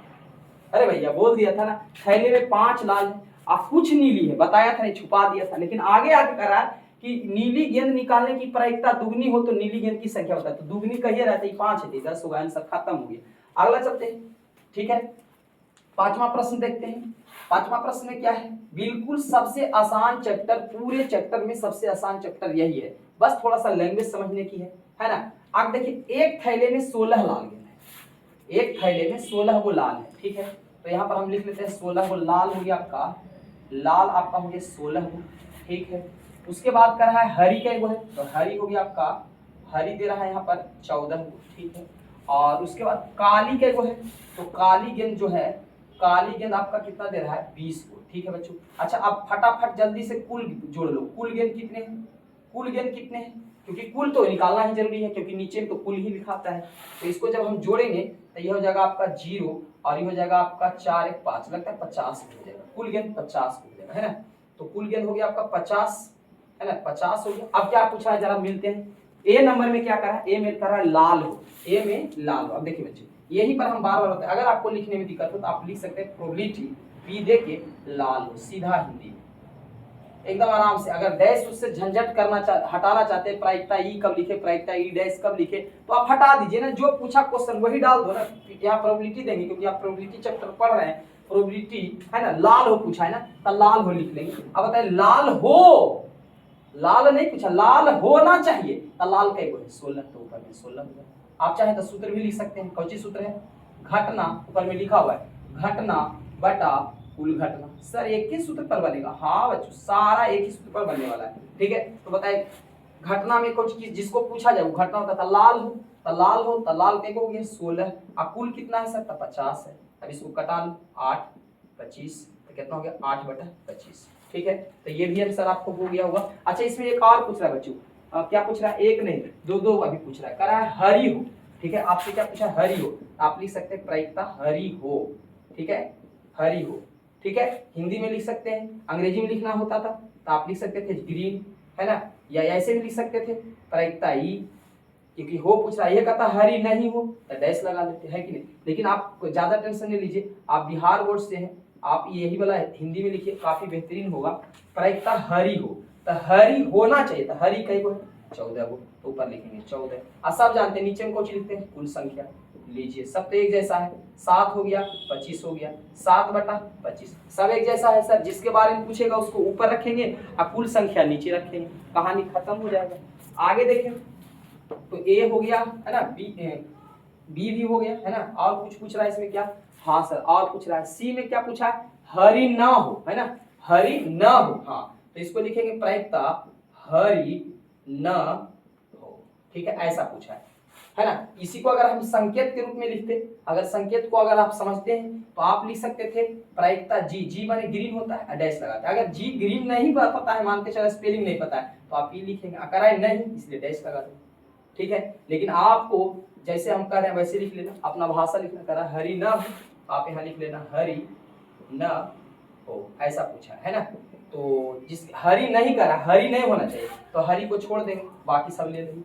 अरे भैया बोल दिया था ना, थैले में 5 लाल है और कुछ नीली है, बताया था, नहीं छुपा दिया था। लेकिन आगे आके करा कि नीली गेंद निकालने की प्रायिकता दुगनी हो तो नीली गेंद की संख्या बताए, तो दुगनी कहिए रहता है 5 है, 10 होगा, आंसर खत्म हो गया। अगला चलते हैं, ठीक है। 5वां प्रश्न देखते हैं। 5वां प्रश्न में क्या है? बिल्कुल सबसे आसान चैप्टर, पूरे चैप्टर में सबसे आसान चैप्टर यही है, बस थोड़ा सा लैंग्वेज समझने की है ना। आप देखिए, एक थैले में 16 लाल गेंद है, एक थैले में 16 गो लाल है, ठीक है। तो यहाँ पर हम लिख लेते हैं 16 गो लाल हो गया आपका, लाल आपका हो गया 16 गो, ठीक है। उसके बाद कर रहा है हरी का गो है, तो हरी हो गया आपका, हरी दे रहा है यहाँ पर 14 गो, ठीक है। और उसके बाद काली का गो है, तो काली गेंद जो है, काली गेंद आपका कितना दे रहा है? 20 को, ठीक है बच्चों। अच्छा, अब फटाफट जल्दी से कुल जोड़ लो, कुल गेंद कितने हैं? कुल गेंद कितने हैं? क्योंकि कुल तो निकालना ही जरूरी है, क्योंकि नीचे में तो कुल ही लिखाता है। तो इसको जब हम जोड़ेंगे तो ये हो जाएगा आपका 0 और ये हो जाएगा आपका 4 1 5, लगता है 50 हो जाएगा, कुल गेंद 50 हो जाएगा, है ना। तो कुल गेंद हो गया आपका 50, है ना, 50 हो गया। अब क्या पूछा है, जरा मिलते हैं। ए नंबर में क्या करा है? ए में करा लाल हो, ए में लाल हो। अब देखिए बच्चे, यही पर हम बार बार होते हैं, अगर आपको लिखने में दिक्कत हो तो आप लिख सकते हैं प्रोबेबिलिटी पी दे के लाल हो, सीधा हिंदी एकदम आराम से। अगर डैश उससे झंझट करना हटाना चाहते हैं, प्रायिकता ई कब लिखे, प्रायिकता ई डैश कब लिखे, तो आप हटा दीजिए ना, जो पूछा क्वेश्चन वही डाल दो ना। यहाँ प्रोबेबिलिटी देंगे, क्योंकि आप प्रोबेबिलिटी चैप्टर पढ़ रहे हैं, प्रोबेबिलिटी है ना, लाल हो पूछा है ना, तो लाल हो लिख लेंगे। अब बताइए, लाल हो, लाल नहीं पूछा, लाल होना चाहिए, तो लाल कैगो है? 16, तो ऊपर में 16 होगा। आप चाहे तो सूत्र भी लिख सकते हैं, कौन सी सूत्र है? घटना, ऊपर में लिखा हुआ है घटना बटा कुल घटना। सर एक ही सूत्र पर बनेगा? हाँ बच्चों, सारा एक ही सूत्र पर बनने वाला है, ठीक है। तो बताइए, घटना में कुछ जिसको पूछा जाए वो घटना होता है, लाल हो, तो लाल हो, तो लाल कैगो हो गया 16, और कुल कितना है सर? तो 50 है। अब इसको कटा लो, 8 25, तो कितना हो गया? 8/25, ठीक है। तो ये भी आंसर आपको हो गया होगा। अच्छा, इसमें एक और पूछ रहा है बच्चों, क्या पूछ रहा है? एक नहीं, दो अभी पूछ रहा है, कह रहा है हरी हो, ठीक है। आपसे क्या पूछा? हरी हो, आप लिख सकते हैं प्रायिकता हरी हो, ठीक है, हरी हो, ठीक है। हिंदी में लिख सकते हैं, अंग्रेजी में लिखना होता था तो आप लिख सकते थे ग्रीन, है ना, या ऐसे भी लिख सकते थे प्रायिकता ई, क्योंकि हो पूछ रहा है, ये कहता हरी नहीं हो तो डैश लगा देते हैं कि नहीं। लेकिन आप ज्यादा टेंशन नहीं लीजिए, आप बिहार बोर्ड से हैं, आप यही वाला हिंदी में लिखिए, काफी बेहतरीन होगा। प्रायिकता हरी हो, तो हरी होना चाहिए, तो हरी कई गो है? 14 गो, तो ऊपर लिखेंगे 14। और सब जानते हैं नीचे में कौन लिखते हैं? कुल संख्या। लीजिए, सब तो एक जैसा है, 7 हो गया 25 हो गया, 7/25, सब एक जैसा है सर। जिसके बारे में पूछेगा उसको ऊपर रखेंगे और कुल संख्या नीचे रखेंगे, कहानी खत्म हो जाएगा। आगे देखें तो ए हो गया, है ना, बी भी हो गया, है ना। और कुछ पूछ रहा है इसमें क्या? हाँ सर, और पूछ रहा है सी में, क्या पूछा है? हरी ना हो, है ना, हरी ना हो। हाँ, तो इसको लिखेंगे प्रायिकता हरी न हो, ठीक है, ऐसा पूछा है ना। इसी को अगर हम संकेत के रूप में लिखते, अगर संकेत को अगर आप समझते हैं तो आप लिख सकते थे प्रायिकता जी, जी माने ग्रीन होता है, डैश लगाते हैं। अगर जी ग्रीन नहीं पता है, मान के चलो स्पेलिंग नहीं पता है, तो आप ये लिखेंगे, अगर है नहीं इसलिए डैश लगा दो, ठीक है। लेकिन आपको जैसे हम कह रहे हैं वैसे लिख लेना, अपना भाषा लिखना, कह रहा हरि न हो, आप यहाँ लिख लेना हरि न हो, ऐसा पूछा है ना। तो जिस हरि नहीं करा, हरि नहीं होना चाहिए, तो हरि को छोड़ देंगे, बाकी सब ले लेंगे।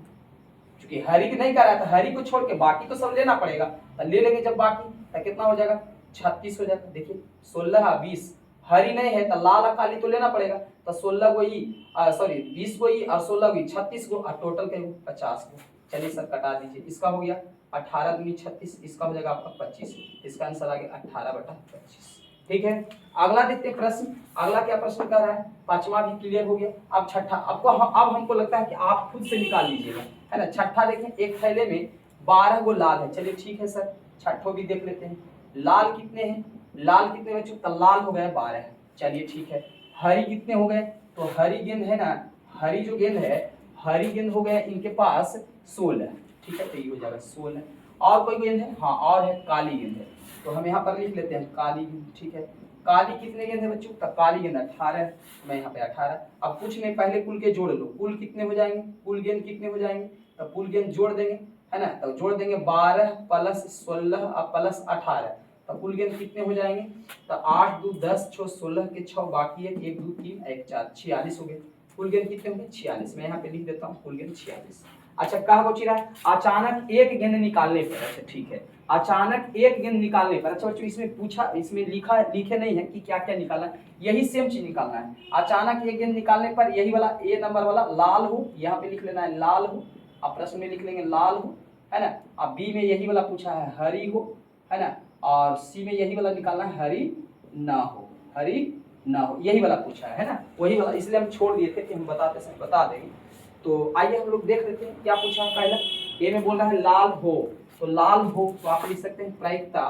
क्योंकि हरि को नहीं करा तो हरि को छोड़ के बाकी तो सब लेना पड़ेगा, तो ले लेंगे जब बाकी, तो कितना हो जाएगा 36 हो जाएगा। देखिए 16 20, हरि नहीं है तो लाल काली तो लेना पड़ेगा, तो 16 को ई सॉरी 20 को ई और 16 को ई 36 को और टोटल के 50 को। चलिए सर कटा दीजिए, इसका हो गया 18 दूनी 36, इसका हो जाएगा आपका 25, इसका आंसर आ गया 18/25, ठीक है। अगला देखते हैं प्रश्न, अगला क्या प्रश्न कर रहा है, पांचवा भी क्लियर हो गया। अब छठा आपको अब हमको लगता है कि आप खुद से निकाल लीजिएगा, है ना। छठा देखें, एक थैले में 12 गो लाल है, चलिए ठीक है सर, छठो भी देख लेते हैं। लाल कितने हैं, लाल कितने बच्चों, तो लाल हो गए 12, चलिए ठीक है। हरी कितने हो गए, तो हरी गेंद है ना, हरी जो गेंद है, हरी गेंद हो गए इनके पास 16, ठीक है, तो ये हो जाएगा 16। और कोई गेंद है, हाँ और है, काली गेंद है, तो हम यहाँ पर लिख लेते हैं काली गेंद, ठीक है। काली कितने गेंद है बच्चों, तो काली गेंद 18, मैं यहाँ पे 18। अब कुछ नहीं, पहले कुल के जोड़ लो, कुल कितने हो जाएंगे, कुल गेंद कितने हो जाएंगे, तो कुल गेंद जोड़ देंगे, है ना, तो जोड़ देंगे 12 + 16 + 18, तो कुल गेंद कितने हो जाएंगे, तो 8 2 10 6 16 के 6 बाकी है, 1 2 3 1 4 46 हो गए। कुल गेंद कितने होंगे 46, मैं यहाँ पे लिख देता हूँ कुल गेंद 46। अच्छा कहा बची रहा है, अचानक एक गेंद निकालने पर, अच्छा ठीक है, अचानक एक गेंद निकालने पर। अच्छा बच्चों इसमें पूछा, इसमें लिखे नहीं है कि क्या क्या निकालना है, यही सेम चीज निकालना है। अचानक एक गेंद निकालने पर यही वाला ए नंबर वाला लाल हो, यहाँ पे लिख लेना है लाल हो, अब प्रश्न में लिख लेंगे लाल हो, है ना। अब बी में यही वाला पूछा है हरी हो, है ना, और सी में यही वाला निकालना है हरी ना हो, हरी ना हो, यही वाला पूछा है ना, वही वाला, इसलिए हम छोड़ दिए थे कि हम बताते समय बता देंगे। तो आइए हम लोग देख लेते हैं क्या पूछा है। पहला ए में बोल रहा है लाल हो, तो लाल हो तो आप लिख सकते हैं प्रायिकता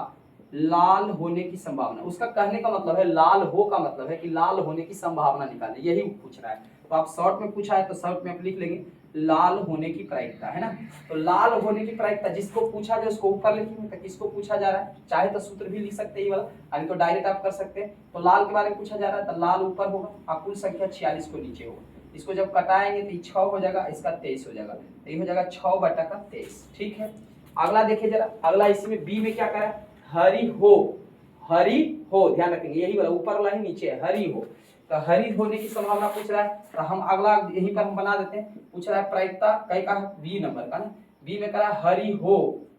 लाल होने की संभावना। उसका कहने का मतलब है, लाल हो का मतलब है कि लाल होने की संभावना निकाले, यही पूछ रहा है। तो आप शॉर्ट में पूछा है तो शॉर्ट में आप लिख लेंगे लाल होने की प्रायिकता, है ना। तो लाल होने की प्रायिकता जिसको पूछा जाए उसको ऊपर लिखेंगे, तो किसको पूछा जा रहा है, चाहे तो सूत्र भी लिख सकते हैं ये वाला, यानी तो डायरेक्ट आप कर सकते हैं। तो लाल के बारे में पूछा जा रहा है तो लाल ऊपर होगा और कुल संख्या 46 को नीचे होगा। इसको जब कटाएंगे तो 6 हो जाएगा, इसका 23 हो जाएगा, तो ये हो जाएगा 6/23, ठीक है। अगला देखिए जरा, अगला इसमें बी में क्या करा, हरी हो, हरी हो, ध्यान रखेंगे यही वाला ऊपर वाला ही नीचे है, हरी हो, तो हरी होने की संभावना पूछ रहा है, तो हम अगला यहीं पर हम बना देते हैं। पूछ रहा है प्रायिकता कई का, बी नंबर का ना, बी में करा हरी हो,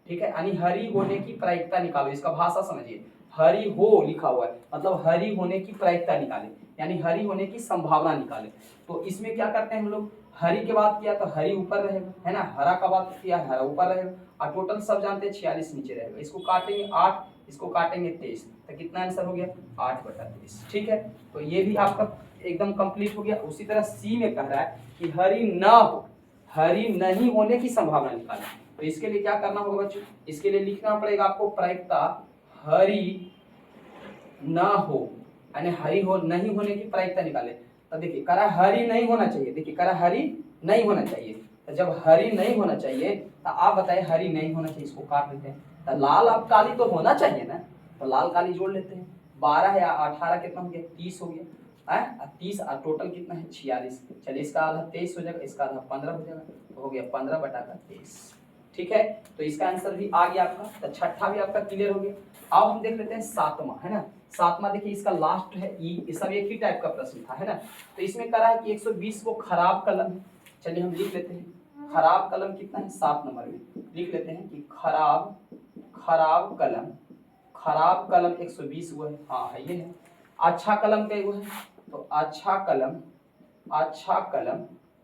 ठीक है, यानी हरी होने की प्रायिकता निकालो। इसका भाषा समझिए, हरी हो लिखा हुआ है मतलब हरी होने की प्रायिकता निकाले, यानी हरी होने की संभावना निकाले। तो इसमें क्या करते हैं हम लोग, हरी के बात किया तो हरी ऊपर रहेगा, है ना, हरा का बात किया हरा ऊपर रहेगा, और टोटल सब जानते हैं 46 नीचे रहेगा। इसको काटेंगे 8, इसको काटेंगे 23, तो कितना आंसर हो गया 8/23, ठीक है। तो ये भी आपका एकदम कंप्लीट हो गया। उसी तरह सी में कह रहा है कि हरी ना हो, हरी नहीं होने की संभावना निकालें। तो इसके लिए क्या करना होगा बच्चों, इसके लिए लिखना पड़ेगा आपको प्रायिकता हरी ना हो, यानी हरी हो नहीं होने की प्रायिकता निकाले। तो देखिए करा हरी नहीं होना चाहिए, देखिए करा हरी नहीं होना चाहिए, तो जब हरी नहीं होना चाहिए तो आप बताइए हरी नहीं होना चाहिए, इसको काट लेते हैं। तो लाल अब काली तो होना चाहिए ना, तो लाल काली जोड़ लेते हैं। 12 या 18 कितना हो गया 30 हो गया, 30 और टोटल कितना है 46। चलिए इसका आधा 23 हो जाएगा, इसका आधा 15 हो जाएगा, तो हो गया 15/23, ठीक है। तो इसका आंसर भी आ गया आपका, तो छठा भी आपका क्लियर हो गया। अब हम देख लेते हैं सातवां, है ना। सातवां देखिए इसका लास्ट है ई, ये सब एक ही टाइप का प्रश्न था, है ना। तो इसमें करा है कि 120 को खराब कलम है, चलिए हम लिख लेते हैं खराब कलम कितना है 7 नंबर में लिख लेते हैं कि खराब कलम 120 हुआ है, हाँ है ये है। अच्छा कलम क्या हुआ है, तो अच्छा कलम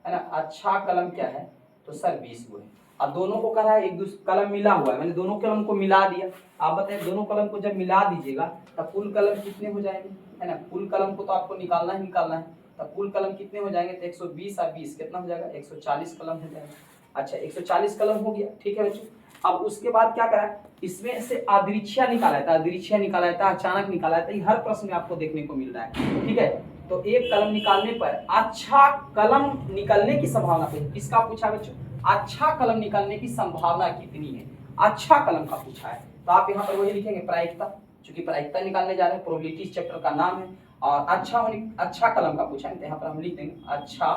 है ना, अच्छा कलम क्या है, तो सर 20 हुआ है। अब दोनों को करा है एक दूसरे कलम मिला हुआ है, मैंने दोनों कलम को मिला दिया। आप बताइए दोनों कलम को जब मिला दीजिएगा तो कुल कलम कितने हो जाएंगे, है ना, कुल कलम को तो आपको निकालना ही निकालना है। तो कुल कलम कितने हो जाएंगे, तो 120 और 20 कितना हो जाएगा 140 कलम हो जाएगा। अच्छा 140 कलम हो गया, ठीक है बच्चों। अब उसके बाद क्या करा, इसमें से अदृच्छिया निकाला था, अदृच्छिया निकाला था, अचानक निकाला था, ये हर प्रश्न में आपको देखने को मिल रहा है, ठीक है। तो एक कलम निकालने पर अच्छा कलम निकलने की संभावना किसका पूछा है बच्चों, अच्छा कलम निकलने की संभावना कितनी है, अच्छा कलम का पूछा है। तो आप यहाँ पर वही लिखेंगे प्रायिकता, क्योंकि प्रायिकता निकालने जा रहे हैं, प्रोबेबिलिटी चैप्टर का नाम है। और अच्छा कलम का पूछा है तो यहाँ पर हम लिख देंगे अच्छा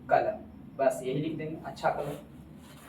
कलम, बस यही लिख देंगे अच्छा कलम।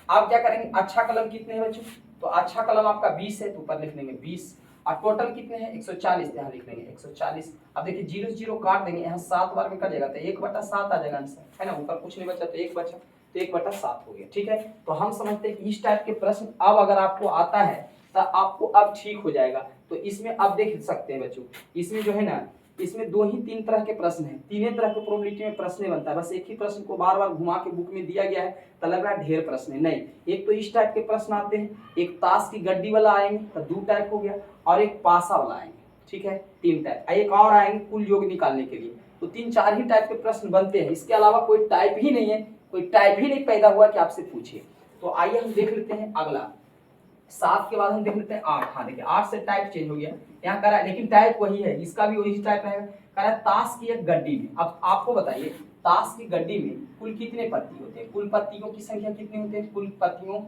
आप क्या करेंगे, अच्छा कलम कितने हैं बच्चों, तो अच्छा कलम आपका 20 है तो ऊपर लिख देंगे 20, और टोटल कितने हैं 140, यहाँ लिख देंगे 140। अब देखिए 0 से 0 काट देंगे, यहाँ 7 बार में कट जाएगा तो 1/7 आ जाएगा आंसर, है ना, ऊपर कुछ नहीं बचा तो 1 बचा, तो 1/7 हो गया। ठीक है, तो हम समझते हैं कि इस टाइप के प्रश्न अब अगर आपको आता है तो आपको अब ठीक हो जाएगा। तो इसमें अब देख सकते हैं बच्चों, इसमें जो है ना, इसमें 3 तरह के प्रश्न हैं, 3 तरह के प्रोबेबिलिटी में प्रश्न बनता है, बस एक ही प्रश्न को बार बार घुमा के बुक में दिया गया है तो लग रहा है ढेर प्रश्न है, नहीं। एक तो इस टाइप के प्रश्न आते हैं, एक ताश की गड्डी वाला आएंगे तो 2 टाइप हो गया, और एक पासा वाला आएंगे, ठीक है 3 टाइप, एक और आएंगे कुल योग निकालने के लिए। तो 3-4 ही टाइप के प्रश्न बनते हैं, इसके अलावा कोई टाइप ही नहीं है, कोई टाइप ही नहीं पैदा हुआ कि आपसे पूछे। तो आइए हम देख लेते हैं अगला, 7 के बाद हम देख लेते हैं 8। हाँ देखिए 8 से टाइप चेंज हो गया, यहाँ करा लेकिन टाइप वही है, इसका भी वही टाइप रहेगा। करा ताश की एक गड्डी में, अब आपको बताइए ताश की गड्डी में कुल कितने पत्ती होते हैं, कुल पत्तियों की संख्या कितनी होती है, कुल पत्तियों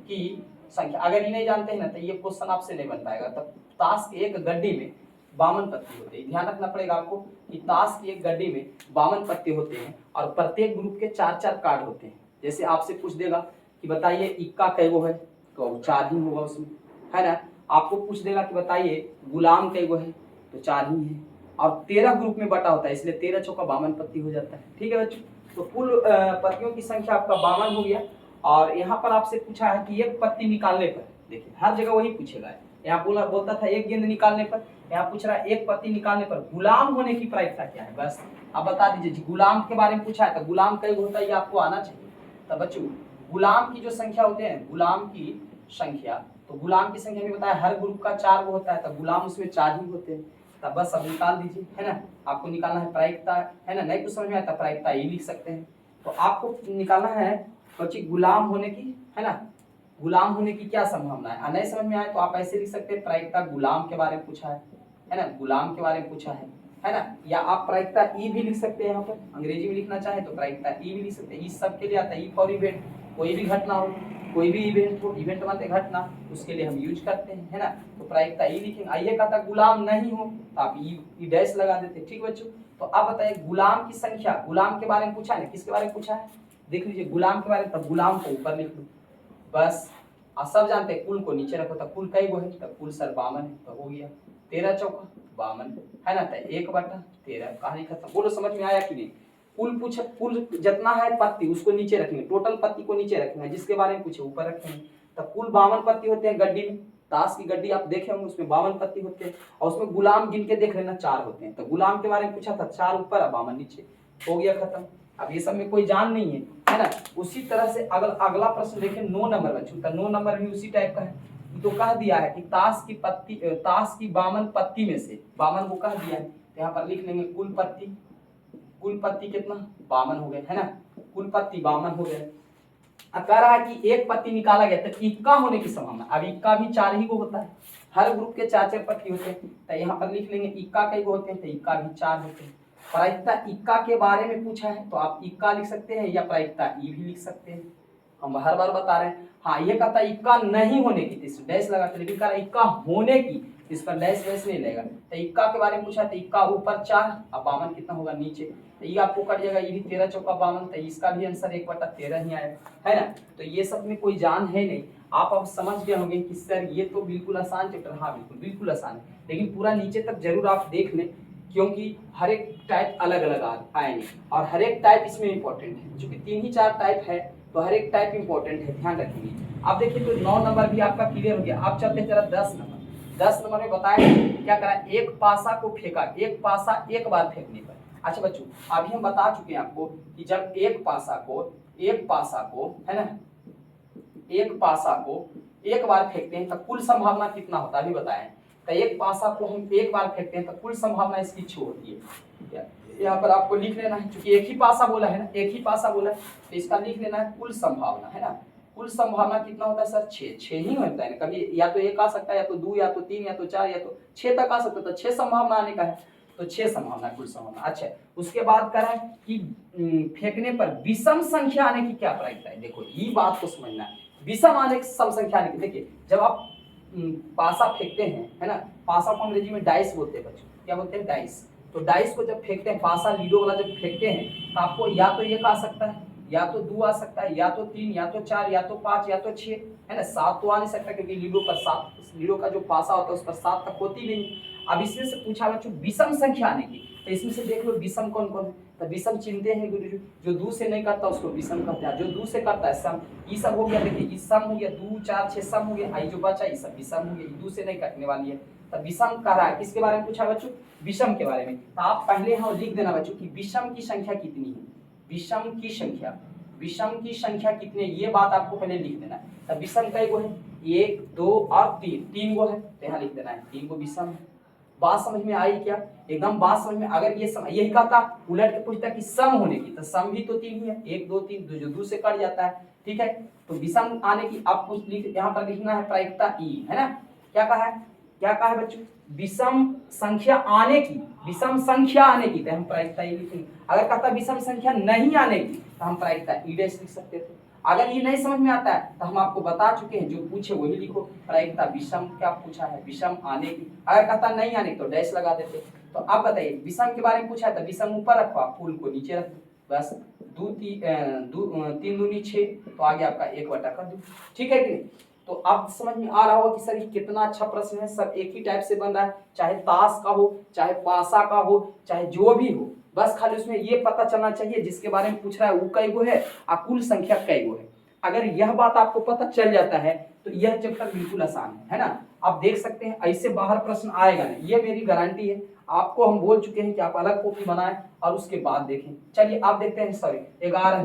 की संख्या, अगर ये नहीं जानते हैं ना तो ये क्वेश्चन आपसे नहीं बन पाएगा। तब ताश की एक गड्डी में 52 पत्ती होते हैं, ध्यान रखना पड़ेगा आपको कि ताश की एक गड्डी में 52 पत्ते होते हैं, और प्रत्येक ग्रुप के 4-4 कार्ड होते हैं। जैसे आपसे पूछ देगा कि बताइए इक्का कै गो है, तो 4 ही होगा उसमें, है ना। आपको पूछ देगा कि बताइए गुलाम कै गो है, तो 4 ही है, और 13 ग्रुप में बटा होता है, इसलिए 13 चौका 52 पत्ती हो जाता है। ठीक है बच्चों, तो कुल पत्तियों की संख्या आपका 52 हो गया। और यहाँ पर आपसे पूछा है कि एक पत्ती निकालने पर, देखिए हर जगह वही पूछेगा, यहाँ बोलता था एक गेंद निकालने पर, यहाँ पूछ रहा है एक पत्ती निकालने पर गुलाम होने की प्रायिकता क्या है, बस आप बता दीजिए। गुलाम के बारे में पूछा है तो गुलाम कई होता है ये आपको आना चाहिए। तो बच्चों गुलाम की जो संख्या होते हैं, गुलाम की संख्या, तो गुलाम की संख्या भी बताया हर ग्रुप का 4 होता है, तो गुलाम उसमें 4 ही होते हैं। तब बस अब निकाल दीजिए, है ना, आपको निकालना है प्रायिकता, है ना, नहीं कुछ समझ में आता प्रायिकता ये लिख सकते हैं। तो आपको निकालना है बच्चे गुलाम होने की, है ना, गुलाम होने की क्या संभावना है। नहीं समझ में आए तो आप ऐसे लिख सकते हैं प्रायिकता गुलाम के बारे में पूछा है ना, गुलाम के बारे में पूछा है ना, या आप प्रायिकता ई भी लिख सकते हैं, यहाँ पर अंग्रेजी में लिखना चाहे तो प्रायिकता ई भी लिख सकते हैं। इस सब के लिए आता है ई फॉर इवेंट, कोई भी घटना हो, कोई भी इवेंट हो, इवेंट मतलब घटना, उसके लिए हम यूज करते हैं, है ना। तो प्रायिकता ई लिखेंगे। आइए कहता गुलाम नहीं हो तो आप ई डैश लगा देते हैं। ठीक बच्चों, तो आप बताइए गुलाम की संख्या, गुलाम के बारे में पूछा है, किसके बारे में पूछा है, देख लीजिए गुलाम के बारे में, तब गुलाम को ऊपर लिख लो बस। आप सब जानते हैं कुल को नीचे रखो, तो कुल कई गो है, तो कुल सर 52 है, तो हो गया 13 चौका 52, है ना, तो 1/13 कहानी खत्म। बोलो समझ में आया कि नहीं। कुल पूछे, कुल जितना है पत्ती उसको नीचे रखेंगे, टोटल पत्ती को नीचे रखेंगे, जिसके बारे में पूछे ऊपर रखेंगे। तो कुल 52 पत्ती होते हैं गड्डी में, ताश की गड्डी आप देखे होंगे उसमें 52 पत्ती होते हैं, और उसमें गुलाम गिन के देख लेना 4 होते हैं। तो गुलाम के बारे में पूछा था 4 ऊपर और 52 नीचे, हो गया खत्म। अब ये सब में कोई जान नहीं है ना। उसी तरह से अगला प्रश्न देखें 9 नंबर बच्चों, तो 9 नंबर भी उसी टाइप का है। तो कह दिया है कि ताश की 52 पत्ती में से 52 को कह दिया है, तो यहाँ पर लिख लेंगे कुल पत्ती कितना 52 हो गए, है ना, कुल पत्ती 52 हो गए। अब कह रहा है कि एक पत्ती निकाला गया तो इक्का होने की संभावना, अब इक्का भी 4 ही को होता है, हर ग्रुप के 4-4 पत्ती होते हैं, तो यहाँ पर लिख लेंगे इक्का कई को होते हैं, तो इक्का भी 4 होते हैं। प्रायिकता इक्का के बारे में पूछा है तो आप इक्का लिख सकते हैं, या प्रायिकता ई भी लिख सकते हैं, हम हर बार बता रहे हैं। हाँ ये कहता है इक्का नहीं होने की, तो डैश लगाते, लेकिन कह रहा है इक्का होने की, इस पर डैश वैश नहीं लेगा। तो इक्का के बारे में पूछा तो इक्का ऊपर 4, अब 52 कितना होगा नीचे, तो ये आपको कट जाएगा, ये भी 13 चौका 52, तो इसका भी आंसर 1/13 ही आएगा, है ना। तो ये सब में कोई जान है नहीं। आप अब समझ गए होंगे कि सर ये तो बिल्कुल आसान चैप्टर, हाँ बिल्कुल आसान है, लेकिन पूरा नीचे तक जरूर आप देख लें, क्योंकि हर एक टाइप अलग अलग आएंगे, और हर एक टाइप इसमें इंपॉर्टेंट है, क्योंकि 3 ही 4 टाइप है, तो हर एक टाइप इंपॉर्टेंट है, ध्यान रखेंगे। अब देखिए तो 9 नंबर भी आपका क्लियर हो गया। आप चलते हैं जरा 10 नंबर। 10 नंबर में बताया क्या करा, एक पासा को फेंका, एक पासा एक बार फेंकने पर। अच्छा बच्चों अभी हम बता चुके हैं आपको कि जब एक पासा को है ना, एक पासा को एक बार फेंकते हैं तो कुल संभावना कितना होता है, अभी बताएं। तो एक पासा को हम एक बार फेंकते हैं तो कुल संभावना इसकी 6 होती है। यहाँ पर आपको लिख लेना है, क्योंकि एक ही पासा बोला है ना, एक ही पासा बोला है, तो इसका लिख लेना है कुल संभावना, है ना। कुल संभावना कितना होता है सर, 6 ही होता है ना, कभी या तो 1 आ सकता है, या तो 2, या तो 3, या तो 4, या तो 6 तक आ सकता है, तो 6 संभावना आने का है। तो 6 संभावना कुल संभावना। अच्छा, उसके बाद कह रहा है कि फेंकने पर विषम संख्या आने की क्या प्रायिकता है। देखो ये बात को समझना है, विषम आने की सम संख्या आने की। देखिए जब आप पासा फेंकते हैं, है ना, पासा को अंग्रेजी में डाइस बोलते हैं बच्चों, क्या बोलते हैं, डाइस। तो डाइस को जब फेंकते हैं, पासा लीडो वाला जब फेंकते हैं, तो आपको या तो एक आ सकता है, या तो 2 आ सकता है, या तो 3, या तो 4, या तो 5, या तो 6, है ना। 7 तो आ नहीं सकता क्योंकि लीडो पर 7, लीडो का जो पासा होता है उस पर 7 तक होती नहीं। अब इसमें से पूछा बच्चों विषम संख्या आने की, तो इसमें से देख लो विषम कौन कौन है। तो विषम चिन्हते हैं गुरुजी, जो 2 से नहीं करता उसको विषम कहते हैं, जो 2 से करता है सम। ये सब हो गया, देखिए ये सम हो गया, 2 4 6 सम हो गया, आई जो बचा ये सब विषम हो गया, 2 से नहीं कटने वाली है। तो विषम कह रहा है, किसके बारे में पूछा बच्चों, विषम के बारे में। तो आप पहले यहाँ लिख देना बच्चों कि विषम की संख्या कितनी है, विषम की संख्या, विषम की संख्या कितनी है, ये बात आपको पहले लिख देना है। तो विषम कई गो है, 1 2 और 3, 3 गो है, तो यहाँ लिख देना है 3 गो विषम है। बात समझ में आई क्या, एकदम बात समझ में। अगर ये यही कहता उलट के पूछता कि सम होने की, तो सम भी तो 3 ही है, 1 2 3, जो 2 से कट जाता है, ठीक है। तो विषम आने की आपको यहाँ पर लिखना है प्रायिकता ई, है ना। क्या कहा है, क्या कहा है बच्चों, विषम संख्या आने की, विषम संख्या आने की, तो हम प्रायिकता ई लिखेंगे। अगर कहता विषम संख्या नहीं आने की, तो हम प्रायिकता ई डैश लिख सकते थे। अगर ये नहीं समझ में आता है तो हम आपको बता चुके हैं, जो पूछे वही लिखो, प्रायिकता विषम क्या पूछा है, विषम आने की। अगर कहता नहीं आने की तो डैश लगा देते। तो अब बताइए विषम के बारे में पूछा है तो विषम ऊपर रखो, आप फूल को नीचे रख दो, बस 3 दूनी 6, तो आगे आपका 1/2, ठीक है कि नहीं। तो अब समझ में आ रहा होगा कि सर ये कितना अच्छा प्रश्न है, सब एक ही टाइप से बन रहा है, चाहे ताश का हो, चाहे पासा का हो, चाहे जो भी हो, बस खाली उसमें ये पता चलना चाहिए जिसके बारे में पूछ रहा है वो कई गो है और कुल संख्या कई गो है। अगर यह बात आपको पता चल जाता है तो यह चैप्टर बिल्कुल आसान है ना। आप देख सकते हैं ऐसे बाहर प्रश्न आएगा नहीं, ये मेरी गारंटी है। आपको हम बोल चुके हैं कि आप अलग कॉपी बनाएं और उसके बाद देखें। चलिए आप देखते हैं, सॉरी 11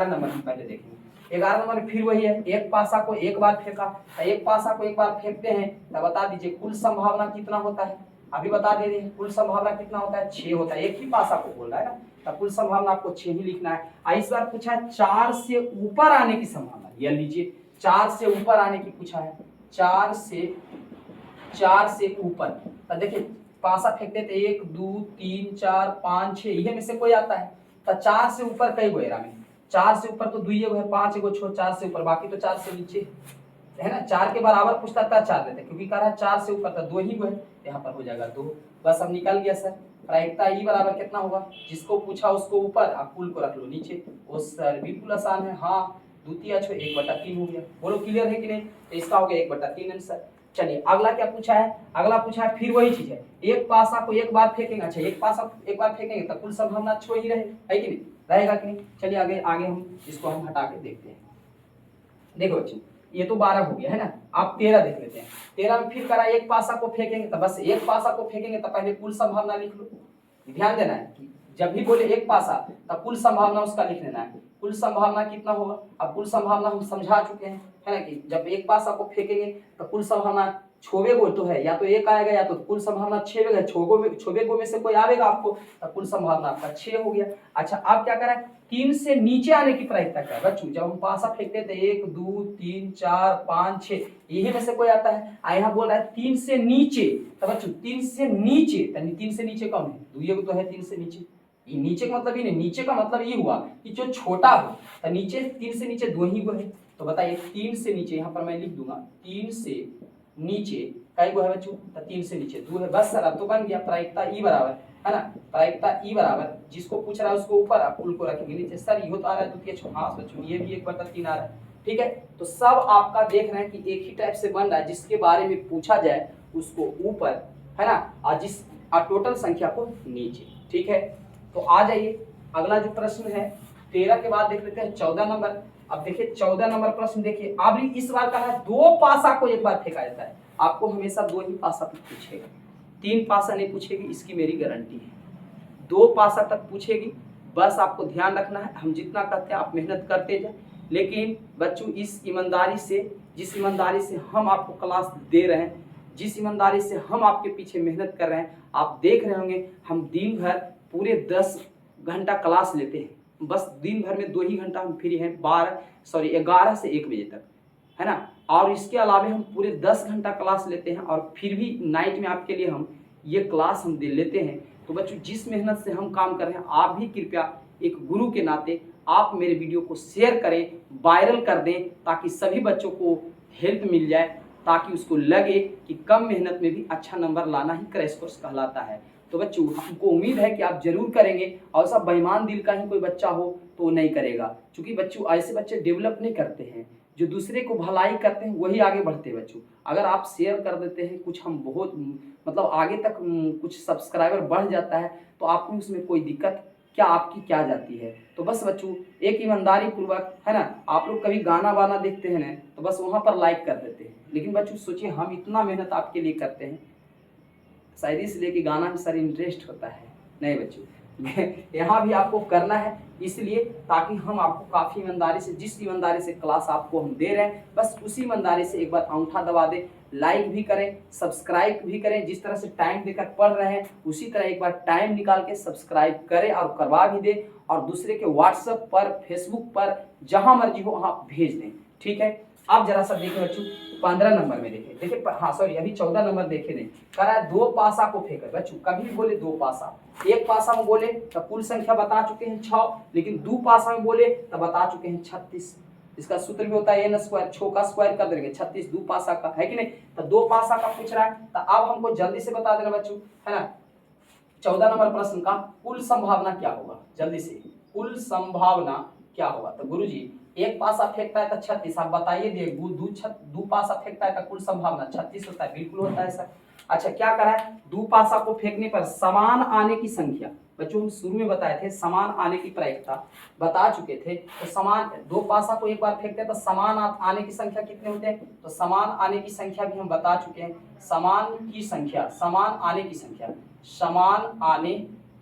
नंबर हम पहले देखेंगे। 11 नंबर फिर वही है, एक पासा को एक बार फेंका, एक पासा को एक बार फेंकते हैं तो बता दीजिए कुल संभावना कितना होता है। अभी बता दे रहे हैं कुल संभावना कितना होता है, 6 होता है। एक ही पासा को बोल रहा है ना, तो कुल संभावना आपको 6 ही लिखना है। इस बार पूछा है 4 से ऊपर आने की संभावना, यह लीजिए 4 से ऊपर आने की पूछा है, 4 से ऊपर। तो देखिए पासा फेंकते थे 1 2 3 4 5 6, इहे में से कोई आता है। तो 4 से ऊपर कई गो में, 4 से ऊपर तो 2 गो है, 5 गो छोड़ 4 से ऊपर, बाकी तो 4 से नीचे है ना। 4 के बराबर पूछता था 4 देते, क्योंकि कह रहा है 4 से ऊपर था, 2 ही गो है, यहाँ पर हो जाएगा 2। बस अब निकल गया सर। प्रायिकता ई बराबर कितना होगा, जिसको पूछा उसको ऊपर, आप कुल को रख लो नीचे। वो सर बिल्कुल आसान है, हाँ द्वितीय 1/3 हो गया। बोलो क्लियर है कि नहीं। तो इसका हो गया 1/3 आंसर। चलिए अगला क्या पूछा है, अगला पूछा है फिर वही चीज है, एक पासा को एक बार फेंकेंगे। अच्छा एक पासा एक बार फेंकेंगे तो कुल संभावना 6 ही रहे, है कि नहीं, रहेगा कि नहीं। चलिए आगे आगे हम इसको हम हटा के देखते हैं। देखो बच्चों ये तो 12 हो गया है ना, आप 13 देख लेते हैं। 13 में फिर करा एक पासा को फेंकेंगे, तो बस एक पासा को फेंकेंगे तो पहले कुल संभावना लिख लो। ध्यान देना है कि जब भी बोले एक पासा तब कुल संभावना उसका लिख लेना है। कुल संभावना कितना होगा, अब कुल संभावना हम समझा चुके हैं, है ना, कि जब एक पासा को फेंकेंगे तो कुल संभावना 6 गो तो है, या तो एक आएगा या तो कुल संभावना 6 है, 6 गो में से कोई आएगा आपको, तो कुल संभावना आपका 6 हो गया। अच्छा आप क्या करें, 3 से नीचे आने की प्रायिकता क्या है बच्चों, जब हम पासा फेंकते थे 1 2 3 4 5 6, यही में से कोई आता है। यहाँ बोल रहा है 3 से नीचे, तो बच्चों 3 से नीचे, 3 से नीचे कौन है, 2 तो है 3 से नीचे। ये नीचे का मतलब ही नहीं, नीचे का मतलब ये हुआ कि जो छोटा हो, तो नीचे 3 से नीचे 2 ही गो है। तो बताइए 3 से नीचे, यहाँ पर मैं लिख दूंगा 3 से नीचे कई गो है बच्चों, तो 3 से नीचे 2 है। बस सर अब तो बन गया प्रायिकता ई बराबर, है ना, प्रायिकता ई बराबर जिसको पूछ रहा है उसको ऊपर, आप कुल को रखेंगे नीचे। सर ये तो आ रहा है द्वितीय 6, हाँ बच्चों ये भी 1/3 आ रहा है, ठीक है। तो सब आपका देख रहे हैं कि एक ही टाइप से बन रहा है, जिसके बारे में पूछा जाए उसको ऊपर, है ना, और टोटल संख्या को नीचे, ठीक है। तो आ जाइए अगला जो प्रश्न है 13 के बाद देख लेते हैं 14 नंबर। अब देखिए 14 नंबर प्रश्न देखिए, अब इस बार का है 2 पासा को एक बार फेंका जाता है। आपको हमेशा 2 ही पासा पूछेगा, 3 पासा नहीं पूछेगी, इसकी मेरी गारंटी है। 2 पासा तक पूछेगी, बस आपको ध्यान रखना है। हम जितना कहते हैं आप मेहनत करते जाए, लेकिन बच्चों इस ईमानदारी से, जिस ईमानदारी से हम आपको क्लास दे रहे हैं, जिस ईमानदारी से हम आपके पीछे मेहनत कर रहे हैं, आप देख रहे होंगे हम दिन भर पूरे 10 घंटा क्लास लेते हैं, बस दिन भर में 2 ही घंटा हम फ्री हैं, 11 से 1 बजे तक, है ना। और इसके अलावा हम पूरे 10 घंटा क्लास लेते हैं, और फिर भी नाइट में आपके लिए हम ये क्लास हम दे लेते हैं। तो बच्चों जिस मेहनत से हम काम कर रहे हैं, आप भी कृपया एक गुरु के नाते आप मेरे वीडियो को शेयर करें, वायरल कर दें, ताकि सभी बच्चों को हेल्प मिल जाए, ताकि उसको लगे कि कम मेहनत में भी अच्छा नंबर लाना ही क्रैश कोर्स कहलाता है। तो बच्चों हमको उम्मीद है कि आप जरूर करेंगे, और सब बेईमान दिल का ही कोई बच्चा हो तो वो नहीं करेगा, क्योंकि बच्चों ऐसे बच्चे डेवलप नहीं करते हैं, जो दूसरे को भलाई करते हैं वही आगे बढ़ते हैं। बच्चों अगर आप शेयर कर देते हैं कुछ, हम बहुत मतलब आगे तक कुछ सब्सक्राइबर बढ़ जाता है, तो आपको उसमें कोई दिक्कत क्या आपकी क्या जाती है। तो बस बच्चों एक ईमानदारी पूर्वक, है ना, आप लोग कभी गाना वाना देखते हैं ना, तो बस वहाँ पर लाइक कर देते हैं, लेकिन बच्चों सोचिए हम इतना मेहनत आपके लिए करते हैं, शायद इसलिए कि गाना में सर इंटरेस्ट होता है। नहीं बच्चों, यहाँ भी आपको करना है, इसलिए ताकि हम आपको काफ़ी ईमानदारी से, जिस ईमानदारी से क्लास आपको हम दे रहे हैं, बस उसी ईमानदारी से एक बार अंगूठा दबा दें, लाइक भी करें, सब्सक्राइब भी करें। जिस तरह से टाइम देकर पढ़ रहे हैं, उसी तरह एक बार टाइम निकाल के सब्सक्राइब करें और करवा भी दें, और दूसरे के व्हाट्सएप पर, फेसबुक पर, जहाँ मर्जी हो वहाँ भेज दें। ठीक है, आप जरा सा देखें बच्चों, 15 नंबर में देखें, देखिए हाँ सॉरी अभी 14 नंबर देखे नहीं, कह रहा है 2 पासा को फेंके। बच्चों कभी बोले 2 पासा, 1 पासा में बोले तो कुल संख्या बता चुके हैं 6, लेकिन 2 पासा में बोले तो बता चुके हैं 36। इसका सूत्र भी होता है n स्क्वायर, 6 का स्क्वायर कर देंगे 36, 2 पासा का, है कि नहीं। तो 2 पासा का पूछ रहा है, तो अब हमको जल्दी से बता देना बच्चों, है ना। 14 नंबर प्रश्न का कुल संभावना क्या होगा, जल्दी से कुल संभावना क्या होगा। तो गुरुजी 1 पासा फेंकता है तो 36, आप बताइए दिए, 2 पासा फेंकता है तो कुल संभावना 36 होता है, बिल्कुल होता है सर। अच्छा क्या करा है, 2 पासा को फेंकने पर समान आने की संख्या, बच्चों हम शुरू में बताए थे समान आने की प्रायिकता बता चुके थे। तो समान 2 पासा को एक बार फेंकते हैं तो समान आने की संख्या कितने होते हैं, तो समान आने की संख्या भी हम बता चुके हैं। समान की संख्या, समान आने की संख्या, समान आने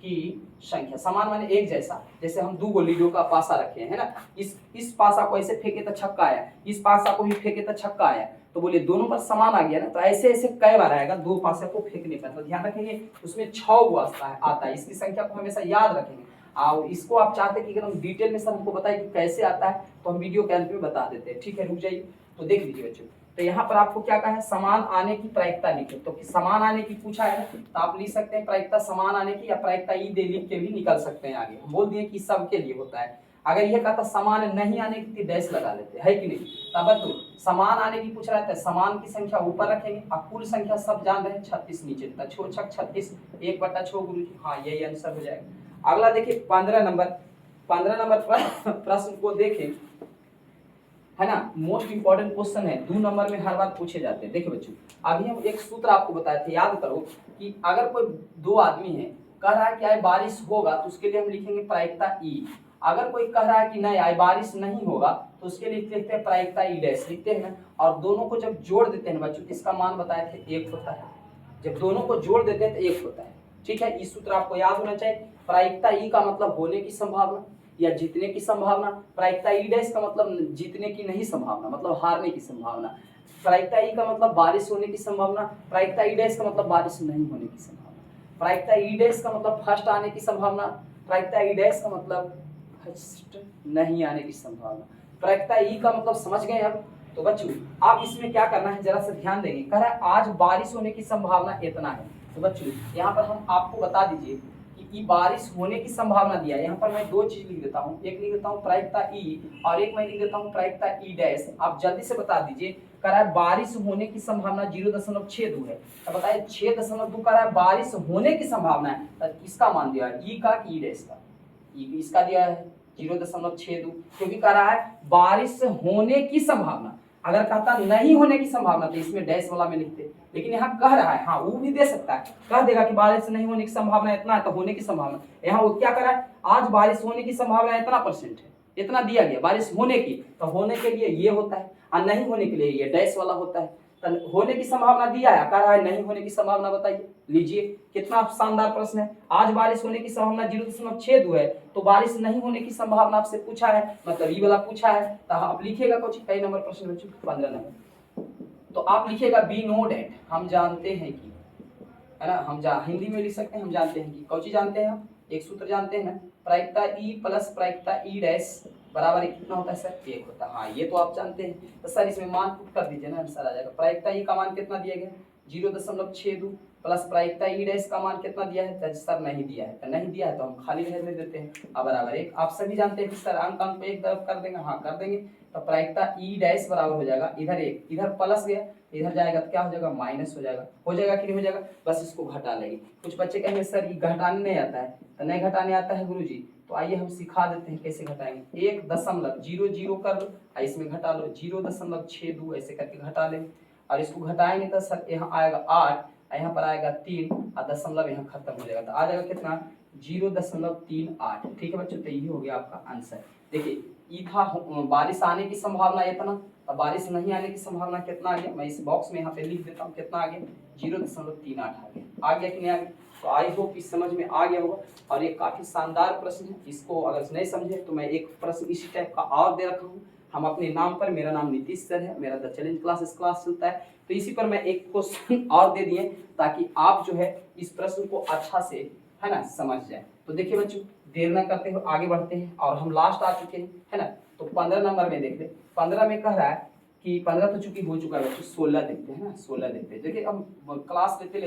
की संख्या, समान माने एक जैसा, जैसे हम 2 लीडो का पासा रखे हैं, है ना, इस पासा को ऐसे फेंके तो छक्का आया, इस पासा को भी फेंके तो छक्का आया, तो बोलिए दोनों पर समान आ गया ना। तो ऐसे ऐसे कई बार आएगा 2 पासे को फेंकने पर, तो ध्यान रखेंगे उसमें 6 आता है, इसकी संख्या को हमेशा याद रखेंगे। और इसको आप चाहते हैं कि अगर हम डिटेल में सर हमको बताए कि कैसे आता है, तो हम वीडियो के अंत में बता देते हैं। ठीक है, रुक जाइए, तो देख लीजिए बच्चों। तो यहाँ पर आपको क्या कहा है, समान आने की प्रायिकता लिखे, तो समान आने की पूछा है ना, तो आप लिख सकते हैं प्रायिकता समान आने की, या प्रायिकता ई दे लिख के भी निकल सकते हैं आगे। हम बोल दिए कि सबके लिए होता है। अगर यह कहता समान नहीं आने की, डैश लगा लेते है कि नहीं। तब तो समान आने की पूछ रहा है, समान की संख्या ऊपर रखेंगे, अब कुल संख्या सब जान रहे हैं 36 नीचे, 6 छक 36, 1/6 गुरु जी, हाँ यही आंसर हो जाएगा। अगला देखिए 15 नंबर प्रश्न को देखें, है ना, मोस्ट इंपॉर्टेंट क्वेश्चन है, 2 नंबर में हर बार पूछे जाते हैं। देखिए बच्चों अभी हम एक सूत्र आपको बताए थे, याद करो कि अगर कोई 2 आदमी है, कह रहा है कि आज बारिश होगा, तो उसके लिए हम लिखेंगे प्रायिकता ई। अगर कोई कह रहा है कि नहीं आज बारिश नहीं होगा, तो उसके लिए लिखते हैं प्रायिकता ई डैश, लिखते हैं ना। और दोनों को जब जोड़ देते हैं बच्चों, इसका मान बताए थे 1 होता है, जब दोनों को जोड़ देते हैं तो 1 होता है। ठीक है, इस सूत्र आपको याद होना चाहिए। प्रायिकता ई का मतलब होने की संभावना या जीतने की संभावना, प्रायिकता ई डैश का मतलब जीतने की नहीं संभावना, मतलब हारने की संभावना, प्रायिकता ई का मतलब बारिश होने की संभावना, प्रायिकता ई डैश का मतलब बारिश नहीं होने की संभावना, प्रायिकता ई डैश का मतलब फर्स्ट आने की संभावना, प्रायिकता ई डैश का मतलब फर्स्ट नहीं आने की संभावना, प्रायिकता ई का मतलब समझ गए अब। तो बच्चों आप इसमें क्या करना है, जरा सा ध्यान देंगे। कह रहा है आज बारिश होने की संभावना इतना है, तो बच्चों यहाँ पर हम आपको बता दीजिए कि बारिश होने की संभावना दिया है। यहाँ पर मैं 2 चीज लिख देता हूँ, एक लिख देता हूँ प्रायिकता ई, और एक मैं लिख देता हूँ प्रायिकता ई डैश। आप जल्दी से बता दीजिए। कह रहा है बारिश होने की संभावना 0.62 है, तो बताइए 6.2 कह रहा है बारिश होने की संभावना है, तो किसका मान दिया है, ई का कि ई डैश का, इसका दिया है 0.62, क्योंकि कह रहा है बारिश होने की संभावना। अगर कहता नहीं होने की संभावना तो इसमें डैश वाला में लिखते, लेकिन यहाँ कह रहा है, हाँ वो भी दे सकता है, कह देगा कि बारिश नहीं होने की संभावना इतना है, तो होने की संभावना यहाँ वो क्या कर रहा है, आज बारिश होने की संभावना इतना % है, इतना दिया गया बारिश होने की, तो होने के लिए ये होता है, और नहीं होने के लिए ये डैश वाला होता है। तो होने की संभावना दिया है, कह रहा है नहीं होने की संभावना बताइए। लीजिए कितना शानदार प्रश्न है, आज बारिश होने की संभावना 0.62 है, तो बारिश नहीं होने की संभावना आपसे पूछा है, मतलब ये वाला पूछा है, तो आप लिखिएगा कुछ कई नंबर प्रश्न बच्चों, 15 नंबर। तो आप लिखिएगा बी नो डेट, हम जानते हैं कि, है ना, हम हिंदी में लिख सकते हैं, हम जानते हैं कि, कौन सी जानते हैं आप, एक सूत्र जानते हैं ना, प्रायिकता ई प्लस प्रायिकता ई डैश बराबर कितना होता है सर, 1 होता है। हाँ ये तो आप जानते हैं, तो सर इसमें मान पुट कर दीजिए ना, आंसर आ जाएगा। प्रायिकता ई का मान कितना दिया गया, 0.62, प्लस प्रायिकता ई डैश का मान कितना दिया है, तो सर नहीं दिया है, तो नहीं दिया है तो हम खाली रहने देते हैं। अब बराबर एक, आप सभी जानते हैं कि सर अंक अंक को एक तरफ कर देंगे, हाँ कर देंगे, तो प्रायिकता ई डैश बराबर हो जाएगा, इधर एक, इधर प्लस गया, इधर जाएगा तो क्या हो जाएगा, माइनस हो जाएगा कि नहीं हो जाएगा, बस इसको घटा लेंगे। कुछ बच्चे कहेंगे सर ये घटाने नहीं आता है, तो नहीं घटाने आता है गुरुजी, तो आइए हम सिखा देते हैं कैसे घटाएंगे। 1.00 कर लो, इसमें घटा लो 0.62 ऐसे करके घटा लेंगे, और इसको घटाएंगे तो सर यहाँ आएगा 8, यहाँ पर आएगा 3 और दशमलव यहाँ खत्म हो जाएगा, तो आ जाएगा कितना 0.38। ठीक है बच्चों, तो यही हो गया आपका आंसर। देखिए ई था बारिश आने की संभावना इतना, तो बारिश नहीं आने की संभावना कितना आ गया, मैं इस बॉक्स में यहाँ पे लिख देता हूँ कितना आ गया, 0.38 आ गया कि नहीं आ गया। तो आई होप इस समझ में आ गया होगा, और ये काफी शानदार प्रश्न है, इसको अगर नहीं समझे तो मैं एक प्रश्न इसी टाइप का और दे रखा हूँ हम अपने नाम पर, मेरा नाम नीतीश सर है, मेरा द चैलेंज क्लासेस क्लास चलता है, तो इसी पर मैं एक क्वेश्चन और दे दिए ताकि आप जो है इस प्रश्न को अच्छा से है ना समझ जाए। तो देखिए बच्चों, देर न करते हुए आगे बढ़ते हैं, और हम लास्ट आ चुके हैं है ना। तो 15 नंबर में देख ले, 15 में कह रहा है कि 15 तो चूंकि हो चुका है बच्चों, 16 देखते हैं ना, 16 देखते हैं। देखिए हम क्लास लेते लेते